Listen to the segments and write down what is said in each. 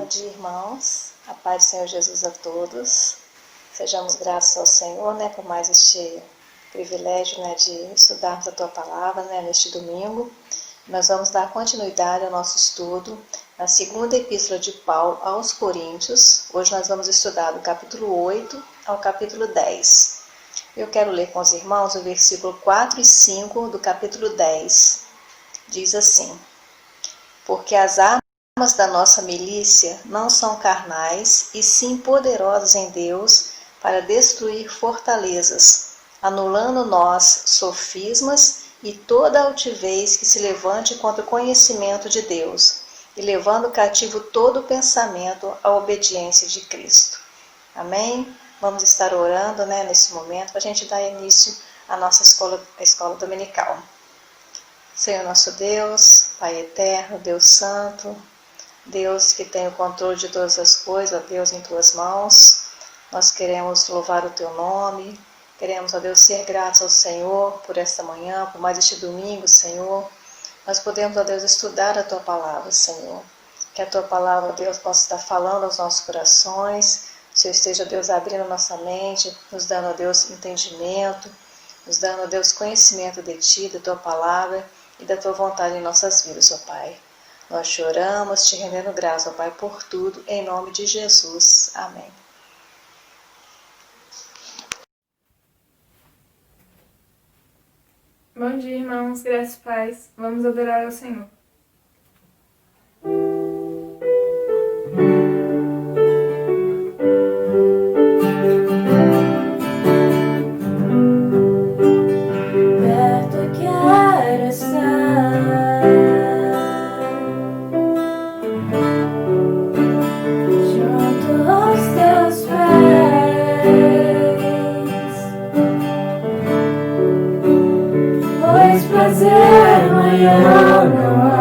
Bom dia, irmãos. A paz do Senhor Jesus a todos. Sejamos gratos ao Senhor, por mais este privilégio, de estudarmos a Tua Palavra, neste domingo. Nós vamos dar continuidade ao nosso estudo na segunda epístola de Paulo aos Coríntios. Hoje nós vamos estudar do capítulo 8 ao capítulo 10. Eu quero ler com os irmãos o versículo 4 e 5 do capítulo 10. Diz assim: Porque as armas da nossa milícia não são carnais, e sim poderosas em Deus para destruir fortalezas, anulando nós sofismas e toda altivez que se levante contra o conhecimento de Deus, e levando cativo todo o pensamento à obediência de Cristo. Amém? Vamos estar orando nesse momento para a gente dar início à nossa escola dominical. Senhor nosso Deus, Pai eterno, Deus santo, Deus que tem o controle de todas as coisas, ó Deus, em Tuas mãos, nós queremos louvar o Teu nome, queremos, ó Deus, ser gratos ao Senhor por esta manhã, por mais este domingo, Senhor. Nós podemos, ó Deus, estudar a Tua Palavra, Senhor. Que a Tua Palavra, ó Deus, possa estar falando aos nossos corações. O Senhor esteja, ó Deus, abrindo nossa mente, nos dando, ó Deus, entendimento, nos dando, ó Deus, conhecimento de Ti, da Tua Palavra e da Tua vontade em nossas vidas, ó Pai. Nós choramos, Te rendendo graça, ó Pai, por tudo, em nome de Jesus. Amém. Bom dia, irmãos, graças e paz. Vamos adorar ao Senhor. Perto quero estar, junto aos Teus pés, pois prazer maior não há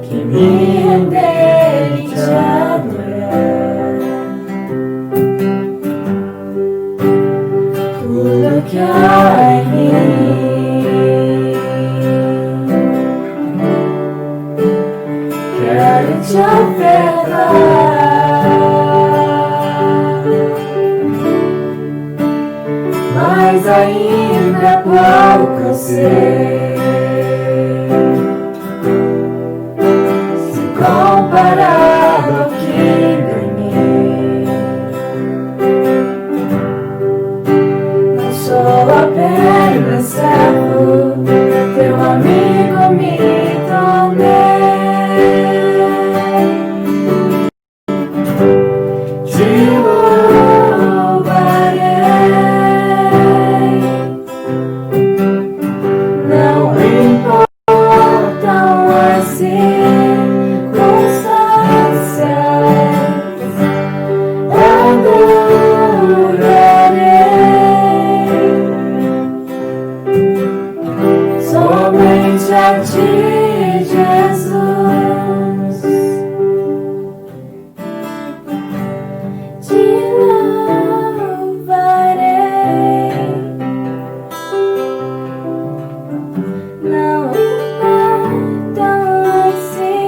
que me render e Te adorar. Tudo que há em mim quero Te ofertar, mas ainda pouco eu sei, se comparado ao que ganhei. Não sou apenas servo, Teu amigo me tornei. Te louvarei, não importam as circunstâncias, adorarei somente a Ti, Jesus. Te louvarei, não importam as circunstâncias,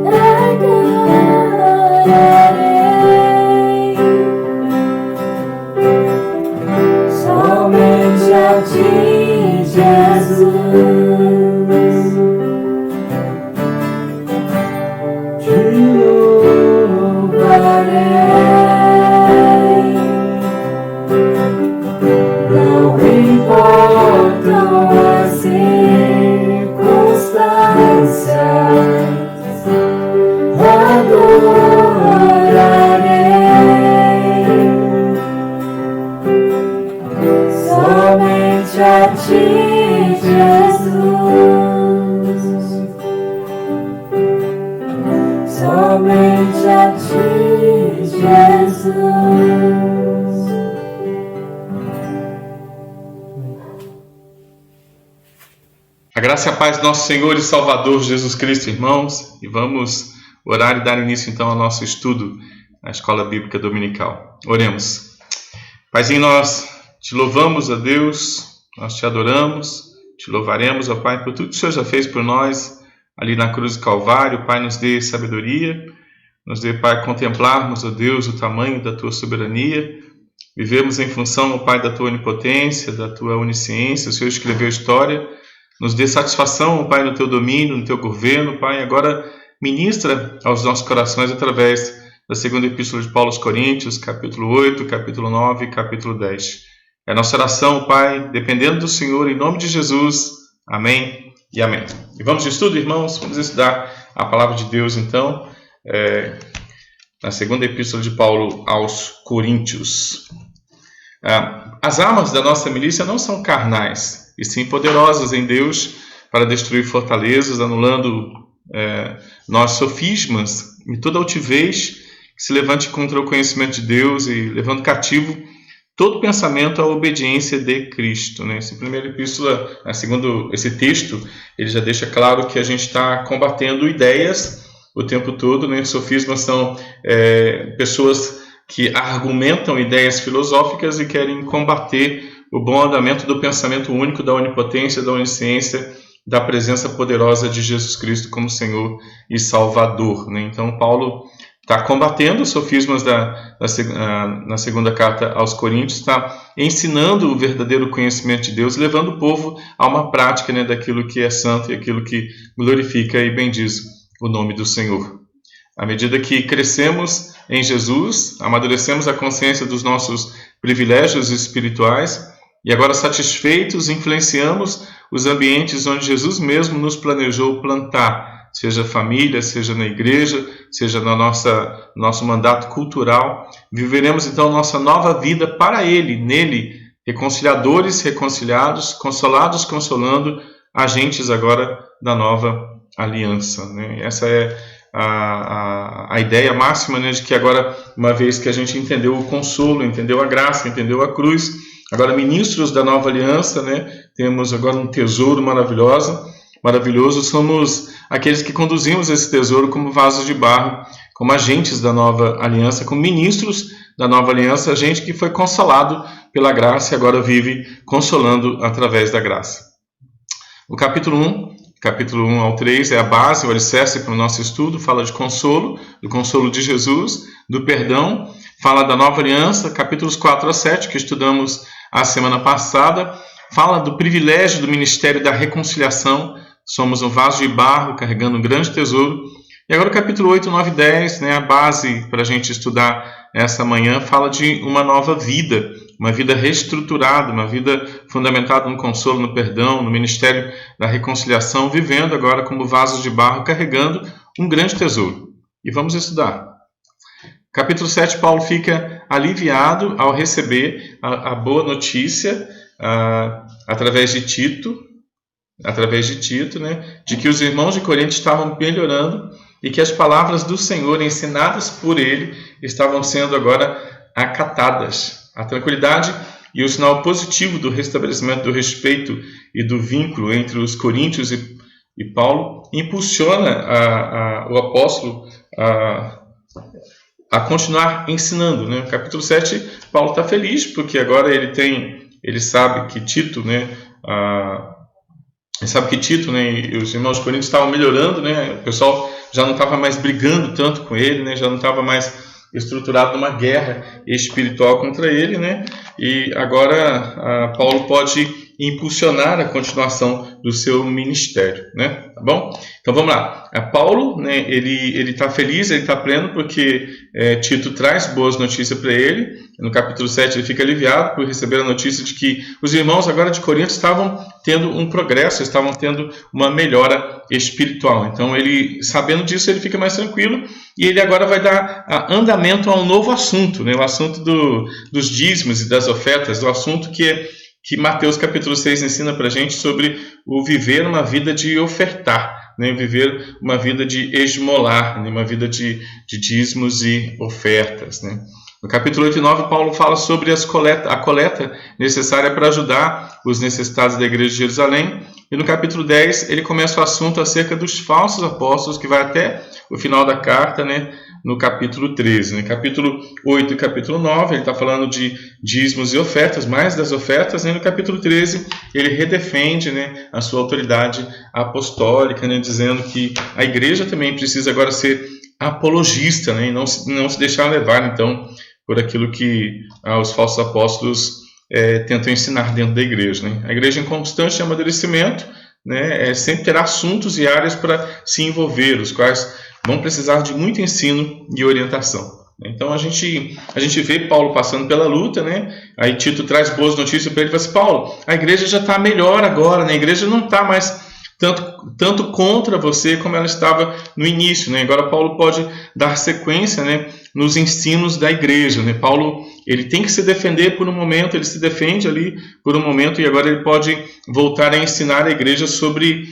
adorarei somente a Ti, Jesus. Te louvarei, não importam as circunstâncias, adorarei somente a Ti, Jesus. Somente a Ti, Jesus. A graça e a paz do nosso Senhor e Salvador Jesus Cristo, irmãos, e vamos orar e dar início então ao nosso estudo na Escola Bíblica Dominical. Oremos. Paizinho, nós te louvamos, a Deus, Nós te adoramos, te louvaremos, ó Pai, por tudo que o Senhor já fez por nós ali na cruz do Calvário. Pai, nos dê sabedoria, nos dê, Pai, contemplarmos, ó Deus, o tamanho da tua soberania. Vivemos em função, ó Pai, da tua onipotência, da tua onisciência. O Senhor escreveu a história. Nos dê satisfação, ó Pai, no teu domínio, no teu governo. Pai, agora ministra aos nossos corações através da segunda epístola de Paulo aos Coríntios, capítulo 8, capítulo 9 e capítulo 10. É a nossa oração, Pai, dependendo do Senhor, em nome de Jesus. Amém e amém. E vamos de estudo, irmãos? Vamos estudar a palavra de Deus, então, na segunda epístola de Paulo aos Coríntios. As armas da nossa milícia não são carnais, e sim poderosas em Deus para destruir fortalezas, anulando nós sofismas e toda altivez que se levante contra o conhecimento de Deus e levando cativo todo pensamento à obediência de Cristo. Né? Essa primeira epístola, segundo esse texto, ele já deixa claro que a gente está combatendo ideias o tempo todo. Né? Sofismas são pessoas que argumentam ideias filosóficas e querem combater o bom andamento do pensamento único, da onipotência, da onisciência, da presença poderosa de Jesus Cristo como Senhor e Salvador. Né? Então, Paulo está combatendo os sofismas na segunda carta aos Coríntios, está ensinando o verdadeiro conhecimento de Deus, levando o povo a uma prática, né, daquilo que é santo e aquilo que glorifica e bendiz o nome do Senhor. À medida que crescemos em Jesus, amadurecemos a consciência dos nossos privilégios espirituais e agora satisfeitos, influenciamos os ambientes onde Jesus mesmo nos planejou plantar, seja família, seja na igreja, seja no nosso mandato cultural. Viveremos então nossa nova vida para Ele, nele, reconciliadores, reconciliados, consolados, consolando, agentes agora da nova aliança. Né? Essa é a ideia máxima, né, de que agora, uma vez que a gente entendeu o consolo, entendeu a graça, entendeu a cruz, agora ministros da nova aliança, né, temos agora um tesouro maravilhoso, somos aqueles que conduzimos esse tesouro como vasos de barro, como agentes da nova aliança, como ministros da nova aliança, gente que foi consolado pela graça e agora vive consolando através da graça. O capítulo 1 ao 3 é a base, o alicerce para o nosso estudo, fala de consolo, do consolo de Jesus, do perdão, fala da nova aliança, capítulos 4 a 7, que estudamos a semana passada, fala do privilégio do ministério da reconciliação, somos um vaso de barro carregando um grande tesouro. E agora o capítulo 8, 9 e 10, né, a base para a gente estudar essa manhã, fala de uma nova vida, uma vida reestruturada, uma vida fundamentada no consolo, no perdão, no ministério da reconciliação, vivendo agora como vasos de barro, carregando um grande tesouro. E vamos estudar. Capítulo 7, Paulo fica aliviado ao receber a boa notícia através de Tito, né, de que os irmãos de Corinto estavam melhorando e que as palavras do Senhor ensinadas por ele estavam sendo agora acatadas. A tranquilidade e o sinal positivo do restabelecimento do respeito e do vínculo entre os coríntios e Paulo impulsiona o apóstolo a continuar ensinando. Né? No capítulo 7, Paulo está feliz porque agora ele sabe que Tito, né, e os irmãos de Corinto estavam melhorando, né? O pessoal já não estava mais brigando tanto com ele, né? Já não estava mais estruturado numa guerra espiritual contra ele, né? E agora Paulo pode impulsionar a continuação do seu ministério, né? Tá bom? Então vamos lá. Paulo, né, ele está feliz, ele está pleno porque Tito traz boas notícias para ele. No capítulo 7 ele fica aliviado por receber a notícia de que os irmãos agora de Corinto estavam tendo um progresso, estavam tendo uma melhora espiritual. Então ele, sabendo disso, ele fica mais tranquilo e ele agora vai dar andamento a um novo assunto, né? O assunto dos dízimos e das ofertas, o assunto que Mateus capítulo 6 ensina para a gente sobre o viver uma vida de ofertar, né? Viver uma vida de esmolar, né? Uma vida de dízimos e ofertas, né? No capítulo 8 e 9, Paulo fala sobre a coleta necessária para ajudar os necessitados da igreja de Jerusalém. E no capítulo 10, ele começa o assunto acerca dos falsos apóstolos, que vai até o final da carta, né? no capítulo 13. No capítulo 8 e capítulo 9, ele está falando de dízimos e ofertas, mais das ofertas. No capítulo 13, ele redefende, né, a sua autoridade apostólica, né, dizendo que a igreja também precisa agora ser apologista, né, e não se deixar levar, então, por aquilo que os falsos apóstolos tentam ensinar dentro da igreja. Né? A igreja em constante amadurecimento, né, sempre terá assuntos e áreas para se envolver, os quais vão precisar de muito ensino e orientação. Então a gente vê Paulo passando pela luta, né? Aí Tito traz boas notícias para ele e fala assim: Paulo, a igreja já está melhor agora, né? A igreja não está mais tanto contra você como ela estava no início, né? Agora Paulo pode dar sequência, né, nos ensinos da igreja, né? Paulo, ele tem que se defender por um momento, ele se defende ali por um momento, e agora ele pode voltar a ensinar a igreja sobre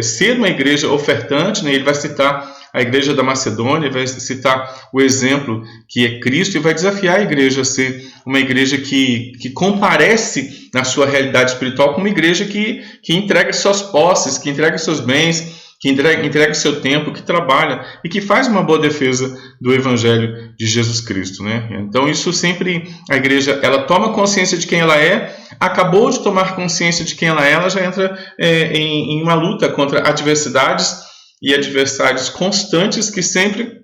ser uma igreja ofertante, né? Ele vai citar a igreja da Macedônia, vai citar o exemplo que é Cristo, e vai desafiar a igreja a ser uma igreja que comparece na sua realidade espiritual com uma igreja que entrega suas posses, que entrega seus bens, que entrega o seu tempo, que trabalha e que faz uma boa defesa do Evangelho de Jesus Cristo, né? Então isso sempre, a igreja, ela toma consciência de quem ela é, acabou de tomar consciência de quem ela já entra em uma luta contra adversidades e adversários constantes que sempre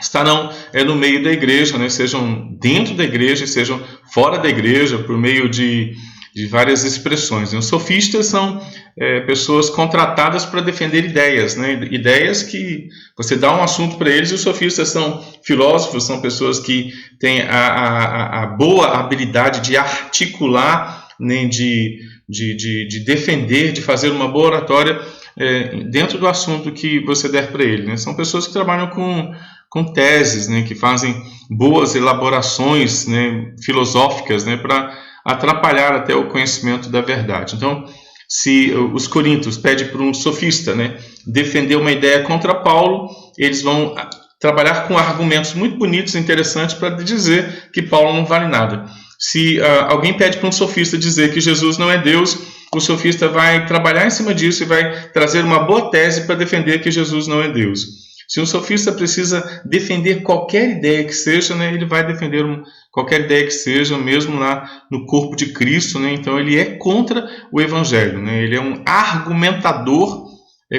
estarão no meio da igreja, né? Sejam dentro da igreja, sejam fora da igreja, por meio de várias expressões. Os sofistas são pessoas contratadas para defender ideias, né? Ideias que você dá um assunto para eles, e os sofistas são filósofos, são pessoas que têm a boa habilidade de articular, né? de defender, de fazer uma boa oratória dentro do assunto que você der para ele, né? São pessoas que trabalham com teses, né? Que fazem boas elaborações, né? Filosóficas, né? Para atrapalhar até o conhecimento da verdade. Então, se os coríntios pedem para um sofista, né, defender uma ideia contra Paulo, eles vão trabalhar com argumentos muito bonitos e interessantes para dizer que Paulo não vale nada. Se alguém pede para um sofista dizer que Jesus não é Deus, o sofista vai trabalhar em cima disso e vai trazer uma boa tese para defender que Jesus não é Deus. Se um sofista precisa defender qualquer ideia que seja, né, ele vai defender qualquer ideia que seja, mesmo lá no corpo de Cristo, né, então ele é contra o Evangelho, né, ele é um argumentador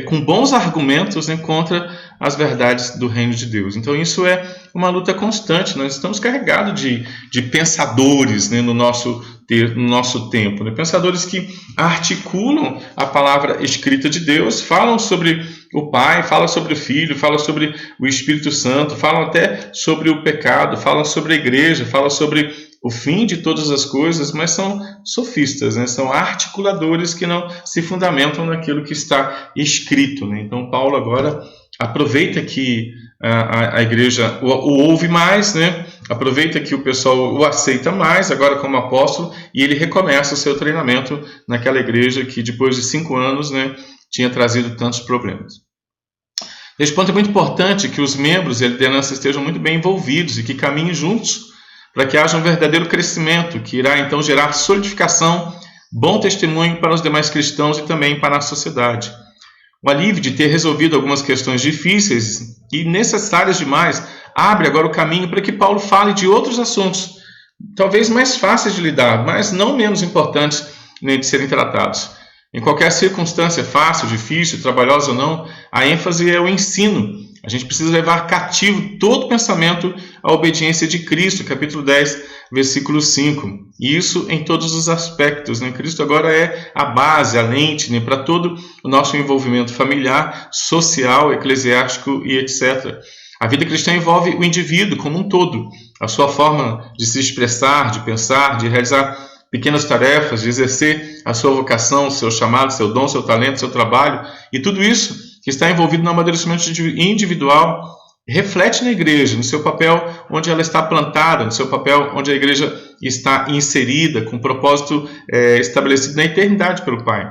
com bons argumentos, né, contra as verdades do reino de Deus. Então isso é uma luta constante. Nós estamos carregados de pensadores, né, no nosso tempo, né? Pensadores que articulam a palavra escrita de Deus, falam sobre o Pai, falam sobre o Filho, falam sobre o Espírito Santo, falam até sobre o pecado, falam sobre a igreja, falam sobre o fim de todas as coisas, mas são sofistas, né? São articuladores que não se fundamentam naquilo que está escrito, né? Então Paulo agora aproveita que a igreja o ouve mais, né? Aproveita que o pessoal o aceita mais, agora como apóstolo, e ele recomeça o seu treinamento naquela igreja que depois de 5 anos, né, tinha trazido tantos problemas. Nesse ponto é muito importante que os membros e a liderança estejam muito bem envolvidos e que caminhem juntos para que haja um verdadeiro crescimento, que irá então gerar solidificação, bom testemunho para os demais cristãos e também para a sociedade. O alívio de ter resolvido algumas questões difíceis e necessárias demais abre agora o caminho para que Paulo fale de outros assuntos, talvez mais fáceis de lidar, mas não menos importantes nem de serem tratados. Em qualquer circunstância, fácil, difícil, trabalhosa ou não, a ênfase é o ensino. A gente precisa levar cativo todo pensamento à obediência de Cristo, capítulo 10, versículo 5. E isso em todos os aspectos, né? Cristo agora é a base, a lente, né, para todo o nosso envolvimento familiar, social, eclesiástico e etc. A vida cristã envolve o indivíduo como um todo, a sua forma de se expressar, de pensar, de realizar pequenas tarefas, de exercer a sua vocação, seu chamado, seu dom, seu talento, seu trabalho, e tudo isso que está envolvido no amadurecimento individual reflete na igreja, no seu papel onde ela está plantada, no seu papel onde a igreja está inserida, com propósito estabelecido na eternidade pelo Pai.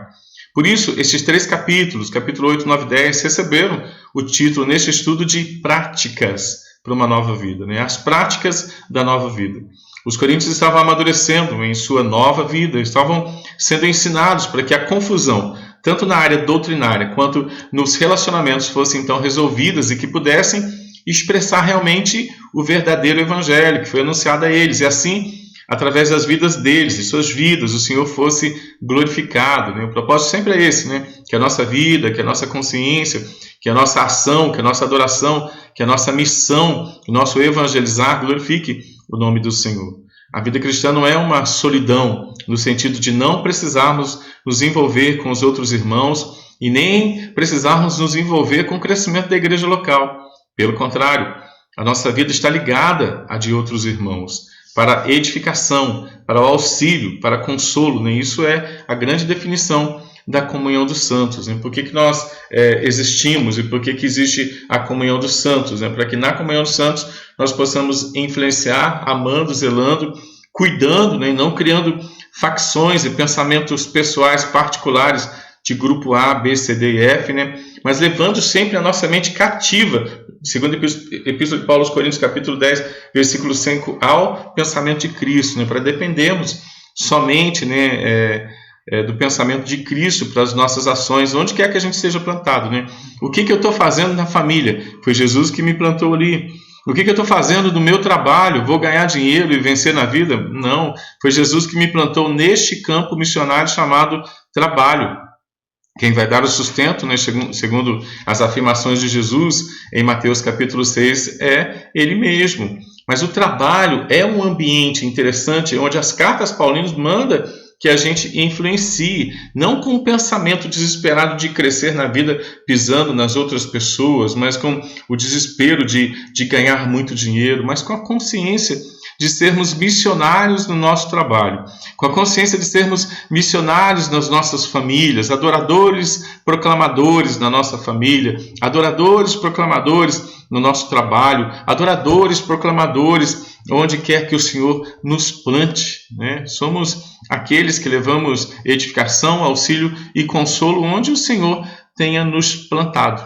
Por isso, estes 3 capítulos, capítulo 8, 9 e 10, receberam o título neste estudo de práticas para uma nova vida, né? As práticas da nova vida. Os coríntios estavam amadurecendo em sua nova vida, estavam sendo ensinados para que a confusão, tanto na área doutrinária quanto nos relacionamentos, fosse então resolvidas e que pudessem expressar realmente o verdadeiro evangelho que foi anunciado a eles. E assim, através das vidas deles, de suas vidas, o Senhor fosse glorificado, né? O propósito sempre é esse, né? Que a nossa vida, que a nossa consciência, que a nossa ação, que a nossa adoração, que a nossa missão, o nosso evangelizar glorifique o nome do Senhor. A vida cristã não é uma solidão, no sentido de não precisarmos nos envolver com os outros irmãos e nem precisarmos nos envolver com o crescimento da igreja local. Pelo contrário, a nossa vida está ligada à de outros irmãos, para edificação, para o auxílio, para consolo. Né? Isso é a grande definição da comunhão dos santos. Né? Por que nós existimos e por que existe a comunhão dos santos? Né? Para que na comunhão dos santos nós possamos influenciar, amando, zelando, cuidando, né? E não criando facções e pensamentos pessoais particulares de grupo A, B, C, D e F, né? Mas levando sempre a nossa mente cativa, segundo a Epístola de Paulo aos Coríntios, capítulo 10, versículo 5, ao pensamento de Cristo, né? Para dependermos somente, né, do pensamento de Cristo para as nossas ações, onde quer que a gente seja plantado, né? O que eu estou fazendo na família? Foi Jesus que me plantou ali. O que eu estou fazendo no meu trabalho? Vou ganhar dinheiro e vencer na vida? Não, foi Jesus que me plantou neste campo missionário chamado trabalho. Quem vai dar o sustento, né, segundo as afirmações de Jesus em Mateus capítulo 6, é Ele mesmo. Mas o trabalho é um ambiente interessante onde as cartas paulinas mandam que a gente influencie, não com o pensamento desesperado de crescer na vida pisando nas outras pessoas, mas com o desespero de ganhar muito dinheiro, mas com a consciência de sermos missionários no nosso trabalho, com a consciência de sermos missionários nas nossas famílias, adoradores, proclamadores na nossa família, adoradores, proclamadores no nosso trabalho, adoradores, proclamadores onde quer que o Senhor nos plante, né? Somos aqueles que levamos edificação, auxílio e consolo onde o Senhor tenha nos plantado.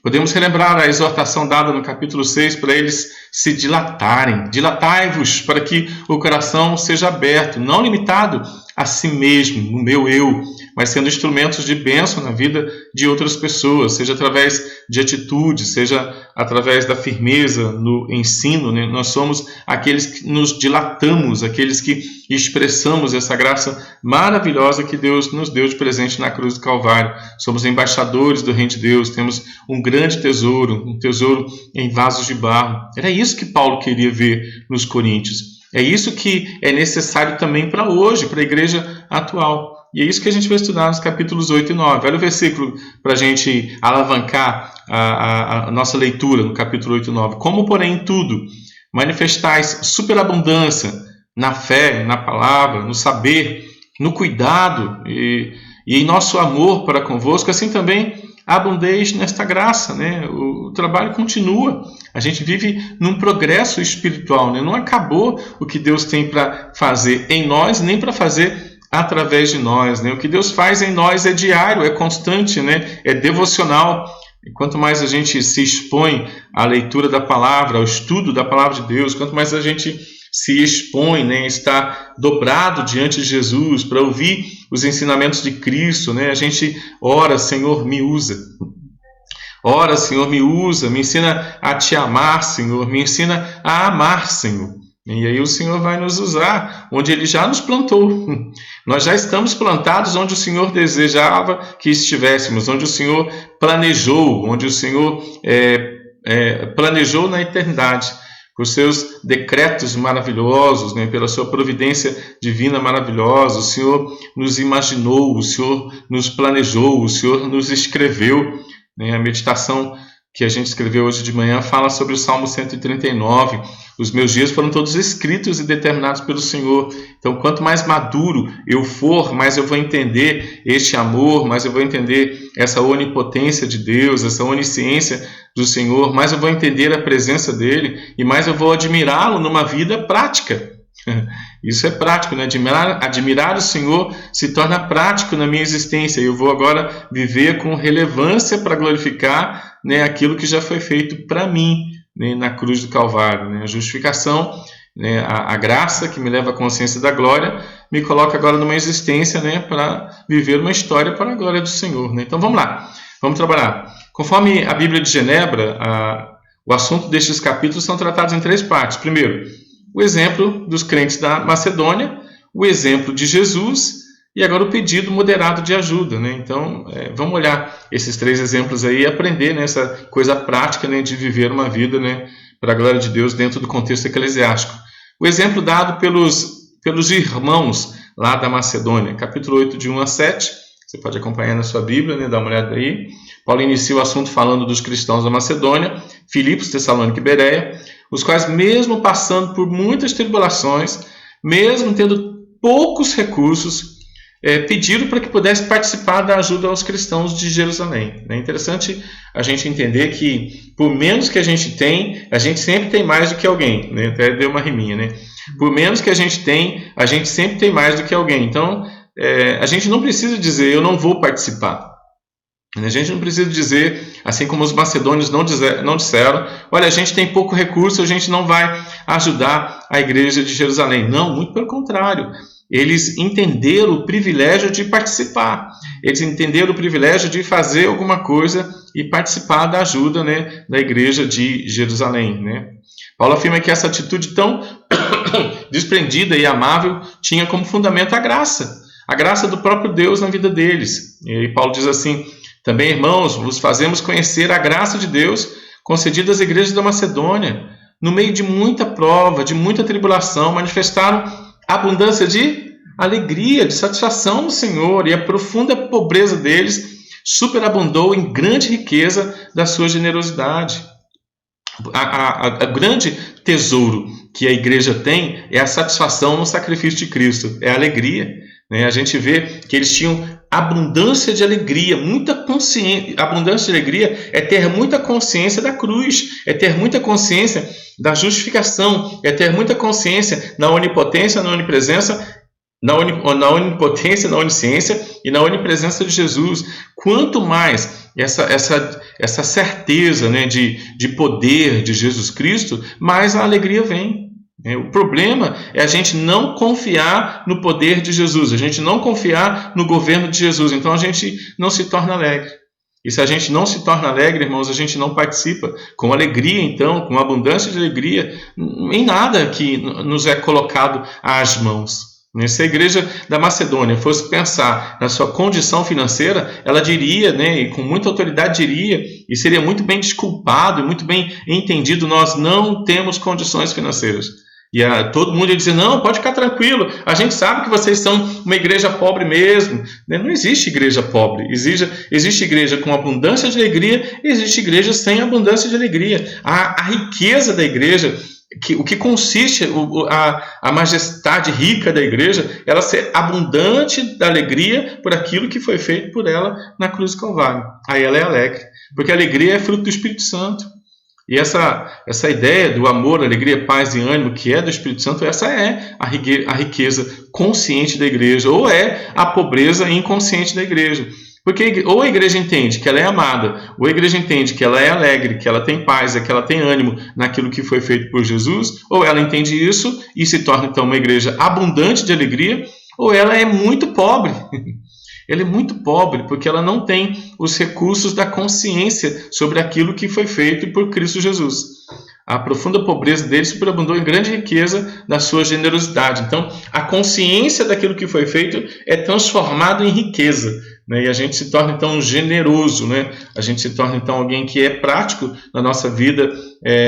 Podemos relembrar a exortação dada no capítulo 6 para eles se dilatarem. Dilatai-vos para que o coração seja aberto, não limitado a si mesmo, no meu eu, mas sendo instrumentos de bênção na vida de outras pessoas, seja através de atitude, seja através da firmeza no ensino, né? Nós somos aqueles que nos dilatamos, aqueles que expressamos essa graça maravilhosa que Deus nos deu de presente na cruz do Calvário. Somos embaixadores do Reino de Deus, temos um grande tesouro, um tesouro em vasos de barro. Era isso que Paulo queria ver nos Coríntios. É isso que é necessário também para hoje, para a igreja atual. E é isso que a gente vai estudar nos capítulos 8 e 9. Olha o versículo para a gente alavancar a nossa leitura no capítulo 8 e 9. Como, porém, em tudo manifestais superabundância na fé, na palavra, no saber, no cuidado e em nosso amor para convosco, assim também abundeis nesta graça, né? O trabalho continua. A gente vive num progresso espiritual, né? Não acabou o que Deus tem para fazer em nós, nem para fazer através de nós, né? O que Deus faz em nós é diário, é constante, né? É devocional. E quanto mais a gente se expõe à leitura da palavra, ao estudo da palavra de Deus, quanto mais a gente se expõe, né, está dobrado diante de Jesus para ouvir os ensinamentos de Cristo, né, a gente ora, Senhor, me usa. Ora, Senhor, me usa, me ensina a te amar, Senhor, me ensina a amar, Senhor. E aí o Senhor vai nos usar onde Ele já nos plantou. Nós já estamos plantados onde o Senhor desejava que estivéssemos, onde o Senhor planejou, onde o Senhor planejou na eternidade. Por seus decretos maravilhosos, né, pela sua providência divina maravilhosa, o Senhor nos imaginou, o Senhor nos planejou, o Senhor nos escreveu. Né, a meditação que a gente escreveu hoje de manhã fala sobre o Salmo 139. Os meus dias foram todos escritos e determinados pelo Senhor. Então, quanto mais maduro eu for, mais eu vou entender este amor, mais eu vou entender essa onipotência de Deus, essa onisciência do Senhor, mais eu vou entender a presença dEle e mais eu vou admirá-lo numa vida prática. Isso é prático, né? Admirar o Senhor se torna prático na minha existência. Eu vou agora viver com relevância para glorificar, né, aquilo que já foi feito para mim, né, na cruz do Calvário. Né? A justificação, né, a graça que me leva à consciência da glória, me coloca agora numa existência, né, para viver uma história para a glória do Senhor. Né? Então vamos lá, vamos trabalhar. Conforme a Bíblia de Genebra, O assunto destes capítulos são tratados em 3 partes. Primeiro, o exemplo dos crentes da Macedônia, o exemplo de Jesus e agora o pedido moderado de ajuda, né? Então, vamos olhar esses 3 exemplos aí e aprender nessa coisa prática, né, de viver uma vida, né, para a glória de Deus dentro do contexto eclesiástico. O exemplo dado pelos irmãos lá da Macedônia, capítulo 8, de 1 a 7, você pode acompanhar na sua Bíblia, né, dá uma olhada aí. Paulo inicia o assunto falando dos cristãos da Macedônia, Filipos, Tessalônica e Bereia, os quais, mesmo passando por muitas tribulações, mesmo tendo poucos recursos, pediram para que pudesse participar da ajuda aos cristãos de Jerusalém. É interessante a gente entender que, por menos que a gente tem, a gente sempre tem mais do que alguém. Né? Até deu uma riminha, né? Por menos que a gente tem, a gente sempre tem mais do que alguém. Então, a gente não precisa dizer, eu não vou participar. A gente não precisa dizer, assim como os macedônios não disseram, olha, a gente tem pouco recurso, a gente não vai ajudar a igreja de Jerusalém. Não, muito pelo contrário. Eles entenderam o privilégio de participar. Eles entenderam o privilégio de fazer alguma coisa e participar da ajuda, né, da igreja de Jerusalém. Né? Paulo afirma que essa atitude tão desprendida e amável tinha como fundamento a graça do próprio Deus na vida deles. E Paulo diz assim, também, irmãos, vos fazemos conhecer a graça de Deus concedida às igrejas da Macedônia. No meio de muita prova, de muita tribulação, manifestaram abundância de alegria, de satisfação no Senhor, e a profunda pobreza deles superabundou em grande riqueza da sua generosidade. A grande tesouro que a igreja tem é a satisfação no sacrifício de Cristo, é a alegria. Né? A gente vê que eles tinham abundância de alegria, muita consciência. Abundância de alegria é ter muita consciência da cruz, é ter muita consciência da justificação, é ter muita consciência na onipotência, na onipresença, na onipotência, na onisciência e na onipresença de Jesus. Quanto mais essa certeza, né, de poder de Jesus Cristo, mais a alegria vem. O problema é a gente não confiar no poder de Jesus, a gente não confiar no governo de Jesus, então a gente não se torna alegre. E se a gente não se torna alegre, irmãos, a gente não participa com alegria, então, com abundância de alegria, em nada que nos é colocado às mãos. Se a igreja da Macedônia fosse pensar na sua condição financeira, ela diria, né, e com muita autoridade diria, e seria muito bem desculpado e muito bem entendido, nós não temos condições financeiras. E todo mundo ia dizer, não, pode ficar tranquilo, a gente sabe que vocês são uma igreja pobre mesmo. Não existe igreja pobre, existe igreja com abundância de alegria e existe igreja sem abundância de alegria. A riqueza da igreja, o que consiste a majestade rica da igreja, ela ser abundante da alegria por aquilo que foi feito por ela na cruz do Calvário. Aí ela é alegre, porque a alegria é fruto do Espírito Santo. E essa ideia do amor, alegria, paz e ânimo que é do Espírito Santo, essa é a riqueza consciente da igreja, ou é a pobreza inconsciente da igreja. Porque ou a igreja entende que ela é amada, ou a igreja entende que ela é alegre, que ela tem paz, que ela tem ânimo naquilo que foi feito por Jesus, ou ela entende isso e se torna então uma igreja abundante de alegria, ou ela é muito pobre. Ela é muito pobre porque ela não tem os recursos da consciência sobre aquilo que foi feito por Cristo Jesus. A profunda pobreza dele superabundou em grande riqueza da sua generosidade. Então, a consciência daquilo que foi feito é transformada em riqueza. Né? E a gente se torna, então, generoso. Né? A gente se torna, então, alguém que é prático na nossa vida,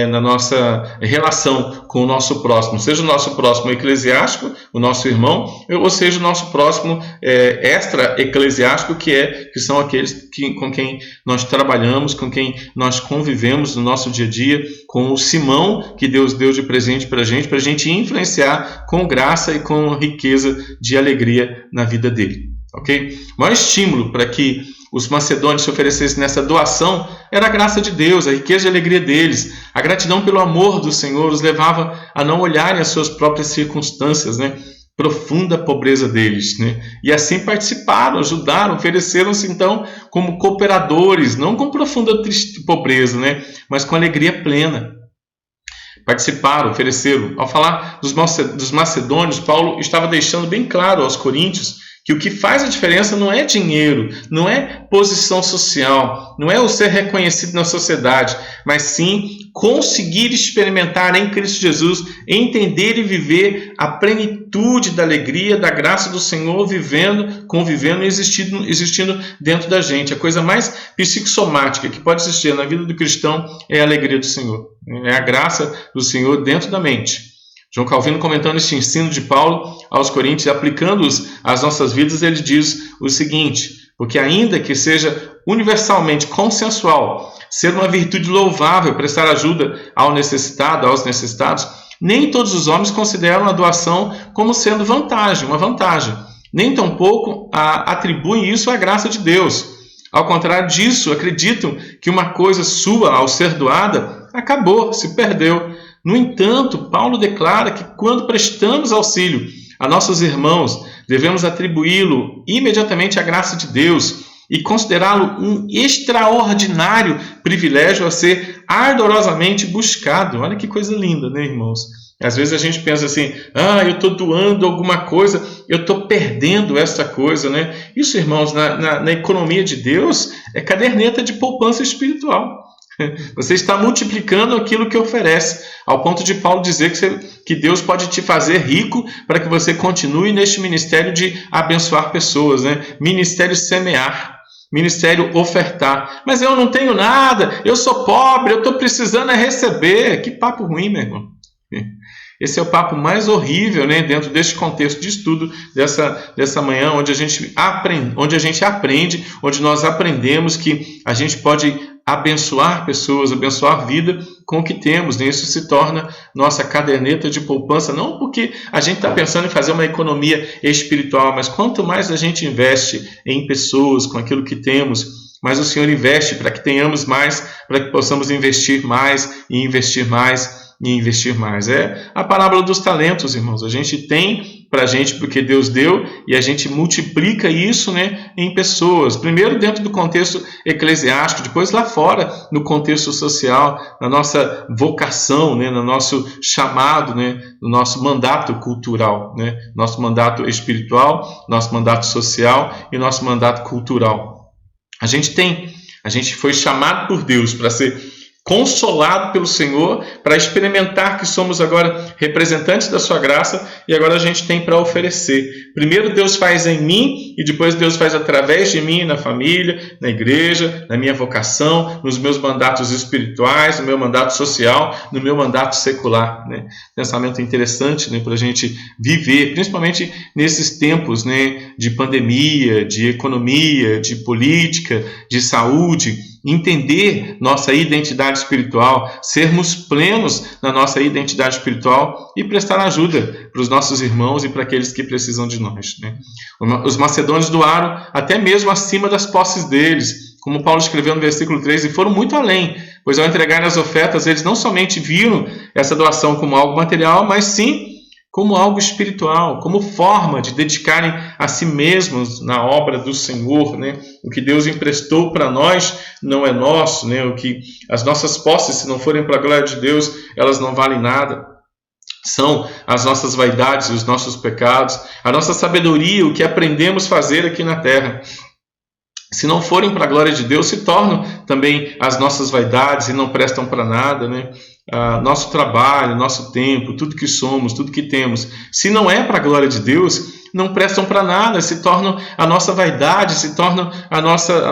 na nossa relação com o nosso próximo. Seja o nosso próximo eclesiástico, o nosso irmão, ou seja o nosso próximo extra-eclesiástico, que são aqueles com quem nós trabalhamos, com quem nós convivemos no nosso dia a dia, com o Simão que Deus deu de presente para a gente influenciar com graça e com riqueza de alegria na vida dele. Okay? O maior estímulo para que os macedônios se oferecessem nessa doação era a graça de Deus, a riqueza e a alegria deles. A gratidão pelo amor do Senhor os levava a não olharem as suas próprias circunstâncias, né? Profunda pobreza deles, né? E assim participaram, ajudaram, ofereceram-se então como cooperadores, não com profunda pobreza, né? Mas com alegria plena. Participaram, ofereceram. Ao falar dos macedônios, Paulo estava deixando bem claro aos coríntios que o que faz a diferença não é dinheiro, não é posição social, não é o ser reconhecido na sociedade, mas sim conseguir experimentar em Cristo Jesus, entender e viver a plenitude da alegria, da graça do Senhor, convivendo e existindo dentro da gente. A coisa mais psicossomática que pode existir na vida do cristão é a alegria do Senhor. É a graça do Senhor dentro da mente. João Calvino, comentando este ensino de Paulo aos Coríntios, aplicando-os às nossas vidas, ele diz o seguinte: porque ainda que seja universalmente consensual ser uma virtude louvável prestar ajuda ao necessitado, aos necessitados, nem todos os homens consideram a doação como sendo uma vantagem. Nem tampouco atribuem isso à graça de Deus. Ao contrário disso, acreditam que uma coisa sua, ao ser doada, acabou, se perdeu. No entanto, Paulo declara que quando prestamos auxílio a nossos irmãos, devemos atribuí-lo imediatamente à graça de Deus e considerá-lo um extraordinário privilégio a ser ardorosamente buscado. Olha que coisa linda, né, irmãos? Às vezes a gente pensa assim, eu estou doando alguma coisa, eu estou perdendo essa coisa, né? Isso, irmãos, na economia de Deus, é caderneta de poupança espiritual. Você está multiplicando aquilo que oferece, ao ponto de Paulo dizer que Deus pode te fazer rico para que você continue neste ministério de abençoar pessoas, né? Ministério semear, ministério ofertar. Mas eu não tenho nada, eu sou pobre, eu estou precisando receber. Que papo ruim, meu irmão. Esse é o papo mais horrível, né, dentro deste contexto de estudo dessa manhã, onde a gente aprende, onde nós aprendemos que a gente pode abençoar pessoas, abençoar vida com o que temos, né? Isso se torna nossa caderneta de poupança, não porque a gente está pensando em fazer uma economia espiritual, mas quanto mais a gente investe em pessoas, com aquilo que temos, mais o Senhor investe para que tenhamos mais, para que possamos investir mais e investir mais e investir mais. É a parábola dos talentos, irmãos. A gente tem para a gente porque Deus deu e a gente multiplica isso, né, em pessoas. Primeiro dentro do contexto eclesiástico, depois lá fora no contexto social, na nossa vocação, né, no nosso chamado, né, no nosso mandato cultural, né, nosso mandato espiritual, nosso mandato social e nosso mandato cultural. A gente foi chamado por Deus para ser consolado pelo Senhor, para experimentar que somos agora representantes da sua graça e agora a gente tem para oferecer. Primeiro Deus faz em mim e depois Deus faz através de mim na família, na igreja, na minha vocação, nos meus mandatos espirituais, no meu mandato social, no meu mandato secular, né? Pensamento interessante, né, para a gente viver, principalmente nesses tempos, né, de pandemia, de economia, de política, de saúde. Entender nossa identidade espiritual, sermos plenos na nossa identidade espiritual e prestar ajuda para os nossos irmãos e para aqueles que precisam de nós, né? Os macedônios doaram até mesmo acima das posses deles, como Paulo escreveu no versículo 3, e foram muito além, pois ao entregarem as ofertas, eles não somente viram essa doação como algo material, mas sim como algo espiritual, como forma de dedicarem a si mesmos na obra do Senhor, né? O que Deus emprestou para nós não é nosso, né? As nossas posses, se não forem para a glória de Deus, elas não valem nada. São as nossas vaidades, os nossos pecados, a nossa sabedoria, o que aprendemos a fazer aqui na terra. Se não forem para a glória de Deus, se tornam também as nossas vaidades e não prestam para nada, né? Nosso trabalho, nosso tempo, tudo que somos, tudo que temos, se não é para a glória de Deus, não prestam para nada, se tornam a nossa vaidade, se tornam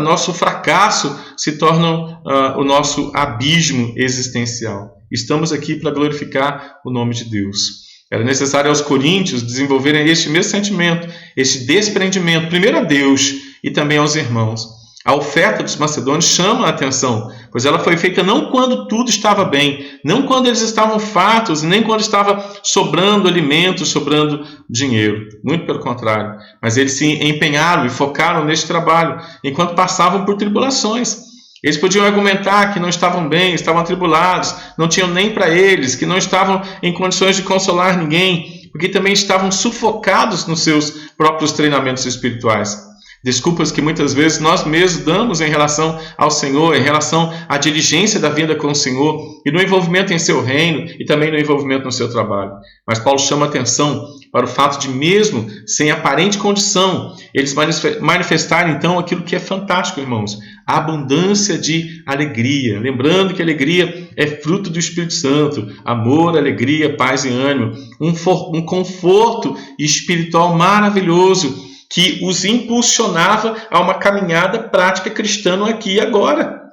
nosso fracasso, se tornam o nosso abismo existencial. Estamos aqui para glorificar o nome de Deus. Era necessário aos coríntios desenvolverem este mesmo sentimento, este desprendimento, primeiro a Deus e também aos irmãos. A oferta dos macedônios chama a atenção, pois ela foi feita não quando tudo estava bem, não quando eles estavam fartos, nem quando estava sobrando alimento, sobrando dinheiro. Muito pelo contrário. Mas eles se empenharam e focaram neste trabalho, enquanto passavam por tribulações. Eles podiam argumentar que não estavam bem, estavam atribulados, não tinham nem para eles, que não estavam em condições de consolar ninguém, porque também estavam sufocados nos seus próprios treinamentos espirituais. Desculpas que muitas vezes nós mesmos damos em relação ao Senhor, em relação à diligência da vida com o Senhor e no envolvimento em seu reino e também no envolvimento no seu trabalho. Mas Paulo chama atenção para o fato de, mesmo sem aparente condição, eles manifestarem então aquilo que é fantástico, irmãos, a abundância de alegria. Lembrando que a alegria é fruto do Espírito Santo, amor, alegria, paz e ânimo, um conforto espiritual maravilhoso que os impulsionava a uma caminhada prática cristã no aqui e agora.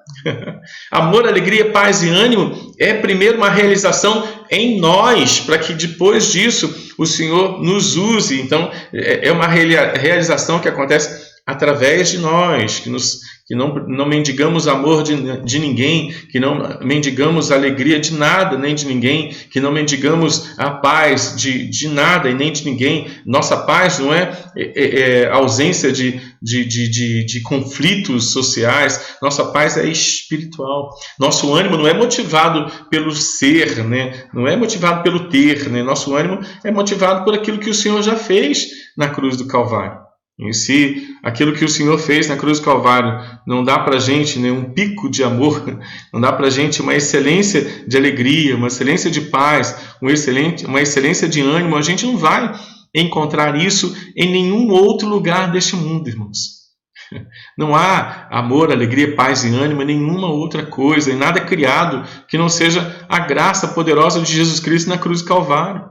Amor, alegria, paz e ânimo é primeiro uma realização em nós, para que depois disso o Senhor nos use. Então é uma realização que acontece através de nós, que não mendigamos amor de ninguém, que não mendigamos alegria de nada nem de ninguém, que não mendigamos a paz de nada e nem de ninguém. Nossa paz não é ausência de conflitos sociais, nossa paz é espiritual. Nosso ânimo não é motivado pelo ser, né? Não é motivado pelo ter, né? Nosso ânimo é motivado por aquilo que o Senhor já fez na cruz do Calvário. E se aquilo que o Senhor fez na cruz do Calvário não dá para a gente um pico de amor, não dá para a gente uma excelência de alegria, uma excelência de paz, uma excelência de ânimo, a gente não vai encontrar isso em nenhum outro lugar deste mundo, irmãos. Não há amor, alegria, paz e ânimo em nenhuma outra coisa, em nada criado que não seja a graça poderosa de Jesus Cristo na cruz do Calvário.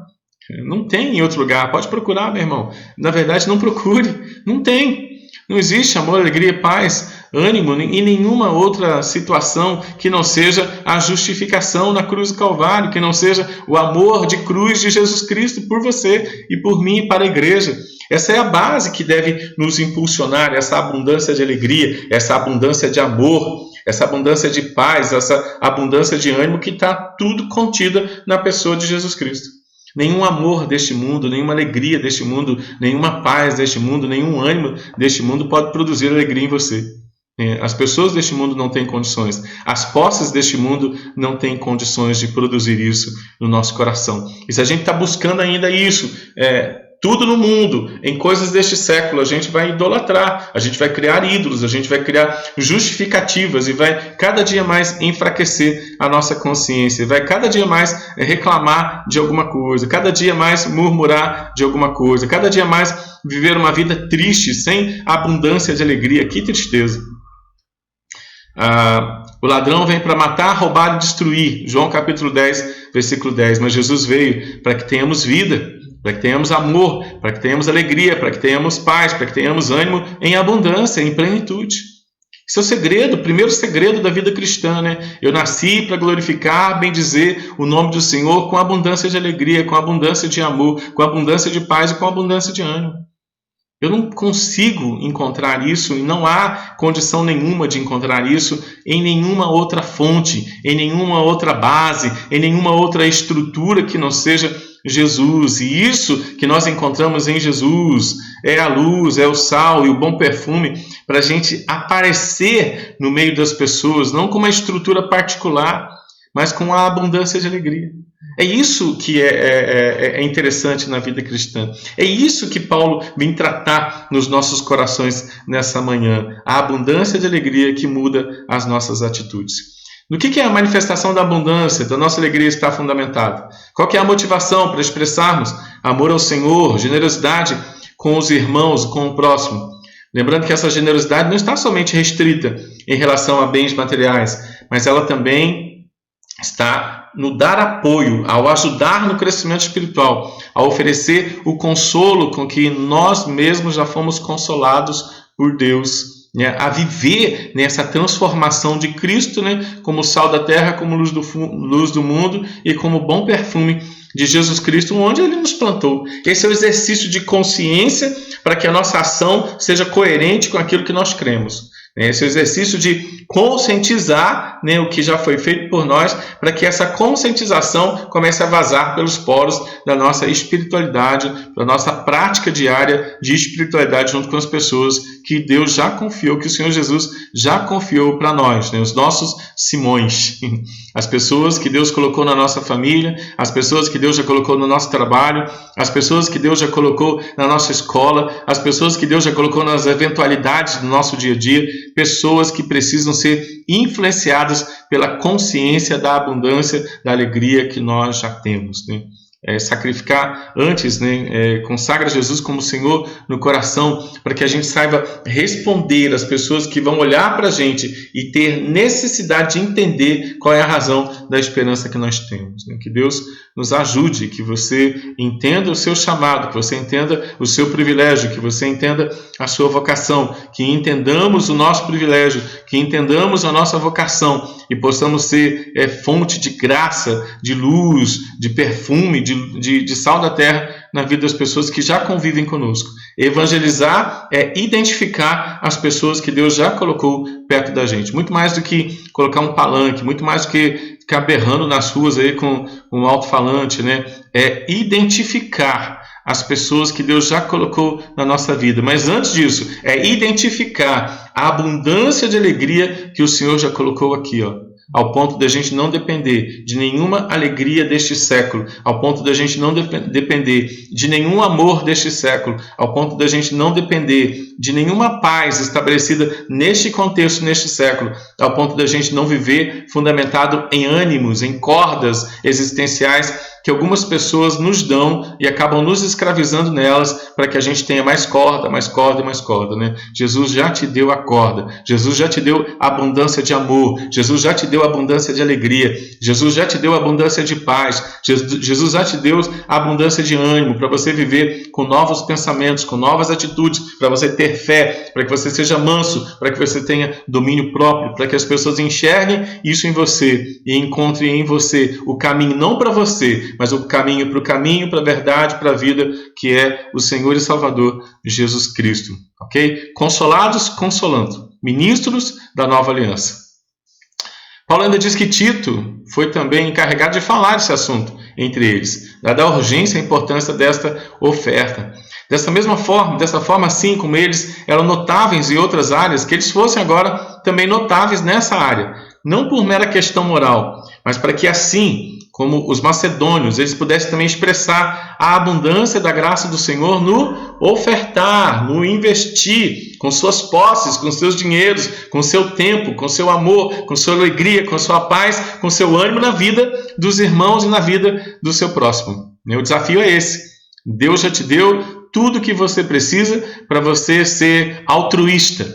Não tem em outro lugar. Pode procurar, meu irmão. Na verdade, não procure. Não tem. Não existe amor, alegria, paz, ânimo em nenhuma outra situação que não seja a justificação na cruz do Calvário, que não seja o amor de cruz de Jesus Cristo por você e por mim e para a igreja. Essa é a base que deve nos impulsionar, essa abundância de alegria, essa abundância de amor, essa abundância de paz, essa abundância de ânimo que está tudo contida na pessoa de Jesus Cristo. Nenhum amor deste mundo, nenhuma alegria deste mundo, nenhuma paz deste mundo, nenhum ânimo deste mundo pode produzir alegria em você. As pessoas deste mundo não têm condições. As posses deste mundo não têm condições de produzir isso no nosso coração. E se a gente está buscando ainda isso, tudo no mundo, em coisas deste século, a gente vai idolatrar, a gente vai criar ídolos, a gente vai criar justificativas e vai cada dia mais enfraquecer a nossa consciência, vai cada dia mais reclamar de alguma coisa, cada dia mais murmurar de alguma coisa, cada dia mais viver uma vida triste, sem abundância de alegria. Que tristeza! O ladrão vem para matar, roubar e destruir. João capítulo 10, versículo 10. Mas Jesus veio para que tenhamos vida, para que tenhamos amor, para que tenhamos alegria, para que tenhamos paz, para que tenhamos ânimo em abundância, em plenitude. Esse é o segredo, o primeiro segredo da vida cristã, né? Eu nasci para glorificar, bendizer o nome do Senhor com abundância de alegria, com abundância de amor, com abundância de paz e com abundância de ânimo. Eu não consigo encontrar isso e não há condição nenhuma de encontrar isso em nenhuma outra fonte, em nenhuma outra base, em nenhuma outra estrutura que não seja Jesus. E isso que nós encontramos em Jesus é a luz, é o sal e o bom perfume para a gente aparecer no meio das pessoas, não com uma estrutura particular, mas com a abundância de alegria. É isso que é interessante na vida cristã. É isso que Paulo vem tratar nos nossos corações nessa manhã. A abundância de alegria que muda as nossas atitudes. No que é a manifestação da abundância, da nossa alegria está fundamentada? Qual que é a motivação para expressarmos amor ao Senhor, generosidade com os irmãos, com o próximo? Lembrando que essa generosidade não está somente restrita em relação a bens materiais, mas ela também está no dar apoio, ao ajudar no crescimento espiritual, a oferecer o consolo com que nós mesmos já fomos consolados por Deus, né? A viver nessa transformação de Cristo, né? Como sal da terra, como luz do mundo e como bom perfume de Jesus Cristo, onde Ele nos plantou. Esse é o exercício de consciência para que a nossa ação seja coerente com aquilo que nós cremos. Esse exercício de conscientizar, né, o que já foi feito por nós, para que essa conscientização comece a vazar pelos poros da nossa espiritualidade, da nossa prática diária de espiritualidade junto com as pessoas que Deus já confiou, que o Senhor Jesus já confiou para nós, né, os nossos Simões, as pessoas que Deus colocou na nossa família, as pessoas que Deus já colocou no nosso trabalho, as pessoas que Deus já colocou na nossa escola, as pessoas que Deus já colocou nas eventualidades do nosso dia a dia, pessoas que precisam ser influenciadas pela consciência da abundância, da alegria que nós já temos, né? sacrificar antes, né? Consagra Jesus como Senhor no coração, para que a gente saiba responder às pessoas que vão olhar para a gente e ter necessidade de entender qual é a razão da esperança que nós temos, né? Que Deus nos ajude, que você entenda o seu chamado, que você entenda o seu privilégio, que você entenda a sua vocação, que entendamos o nosso privilégio, que entendamos a nossa vocação e possamos ser fonte de graça, de luz, de perfume, de sal da terra na vida das pessoas que já convivem conosco. Evangelizar é identificar as pessoas que Deus já colocou perto da gente. Muito mais do que colocar um palanque, muito mais do que ficar berrando nas ruas aí com um alto-falante, né? É identificar as pessoas que Deus já colocou na nossa vida. Mas antes disso, é identificar a abundância de alegria que o Senhor já colocou aqui, ó. Ao ponto de a gente não depender de nenhuma alegria deste século, ao ponto de a gente não depender de nenhum amor deste século, ao ponto de a gente não depender de nenhuma paz estabelecida neste contexto, neste século, ao ponto de a gente não viver fundamentado em ânimos, em cordas existenciais que algumas pessoas nos dão e acabam nos escravizando nelas para que a gente tenha mais corda, mais corda e mais corda, né? Jesus já te deu a corda, Jesus já te deu abundância de amor, Jesus já te deu abundância de alegria, Jesus já te deu abundância de paz, Jesus já te deu abundância de ânimo para você viver com novos pensamentos, com novas atitudes, para você ter fé, para que você seja manso, para que você tenha domínio próprio, para que as pessoas enxerguem isso em você e encontrem em você o caminho não para você, mas o caminho, para a verdade, para a vida, que é o Senhor e Salvador Jesus Cristo. Ok? Consolados, consolando. Ministros da nova aliança. Paulo ainda diz que Tito foi também encarregado de falar desse assunto entre eles, dada a urgência e a importância desta oferta. Dessa forma assim como eles eram notáveis em outras áreas, que eles fossem agora também notáveis nessa área. Não por mera questão moral, mas para que assim, como os macedônios, eles pudessem também expressar a abundância da graça do Senhor no ofertar, no investir, com suas posses, com seus dinheiros, com seu tempo, com seu amor, com sua alegria, com sua paz, com seu ânimo na vida dos irmãos e na vida do seu próximo. O desafio é esse. Deus já te deu tudo o que você precisa para você ser altruísta,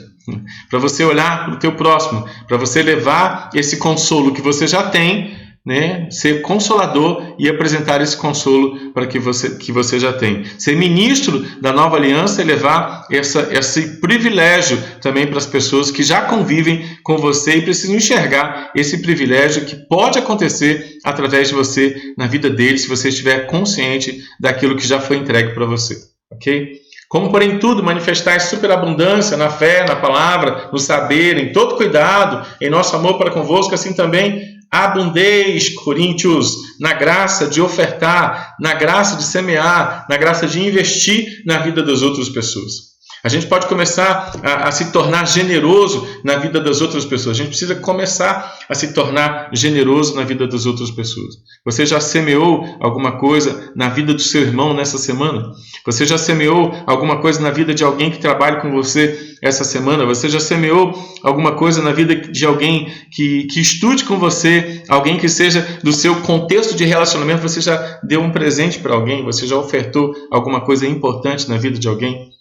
para você olhar para o teu próximo, para você levar esse consolo que você já tem, né? Ser consolador e apresentar esse consolo para que você já tem. Ser ministro da nova aliança e levar esse privilégio também para as pessoas que já convivem com você e precisam enxergar esse privilégio que pode acontecer através de você na vida deles, se você estiver consciente daquilo que já foi entregue para você. Ok? Como, porém, tudo, manifestar superabundância na fé, na palavra, no saber, em todo cuidado, em nosso amor para convosco, assim também abundeis, Coríntios, na graça de ofertar, na graça de semear, na graça de investir na vida das outras pessoas. A gente pode começar a se tornar generoso na vida das outras pessoas. A gente precisa começar a se tornar generoso na vida das outras pessoas. Você já semeou alguma coisa na vida do seu irmão nessa semana? Você já semeou alguma coisa na vida de alguém que trabalha com você essa semana? Você já semeou alguma coisa na vida de alguém que estude com você, alguém que seja do seu contexto de relacionamento? Você já deu um presente para alguém? Você já ofertou alguma coisa importante na vida de alguém?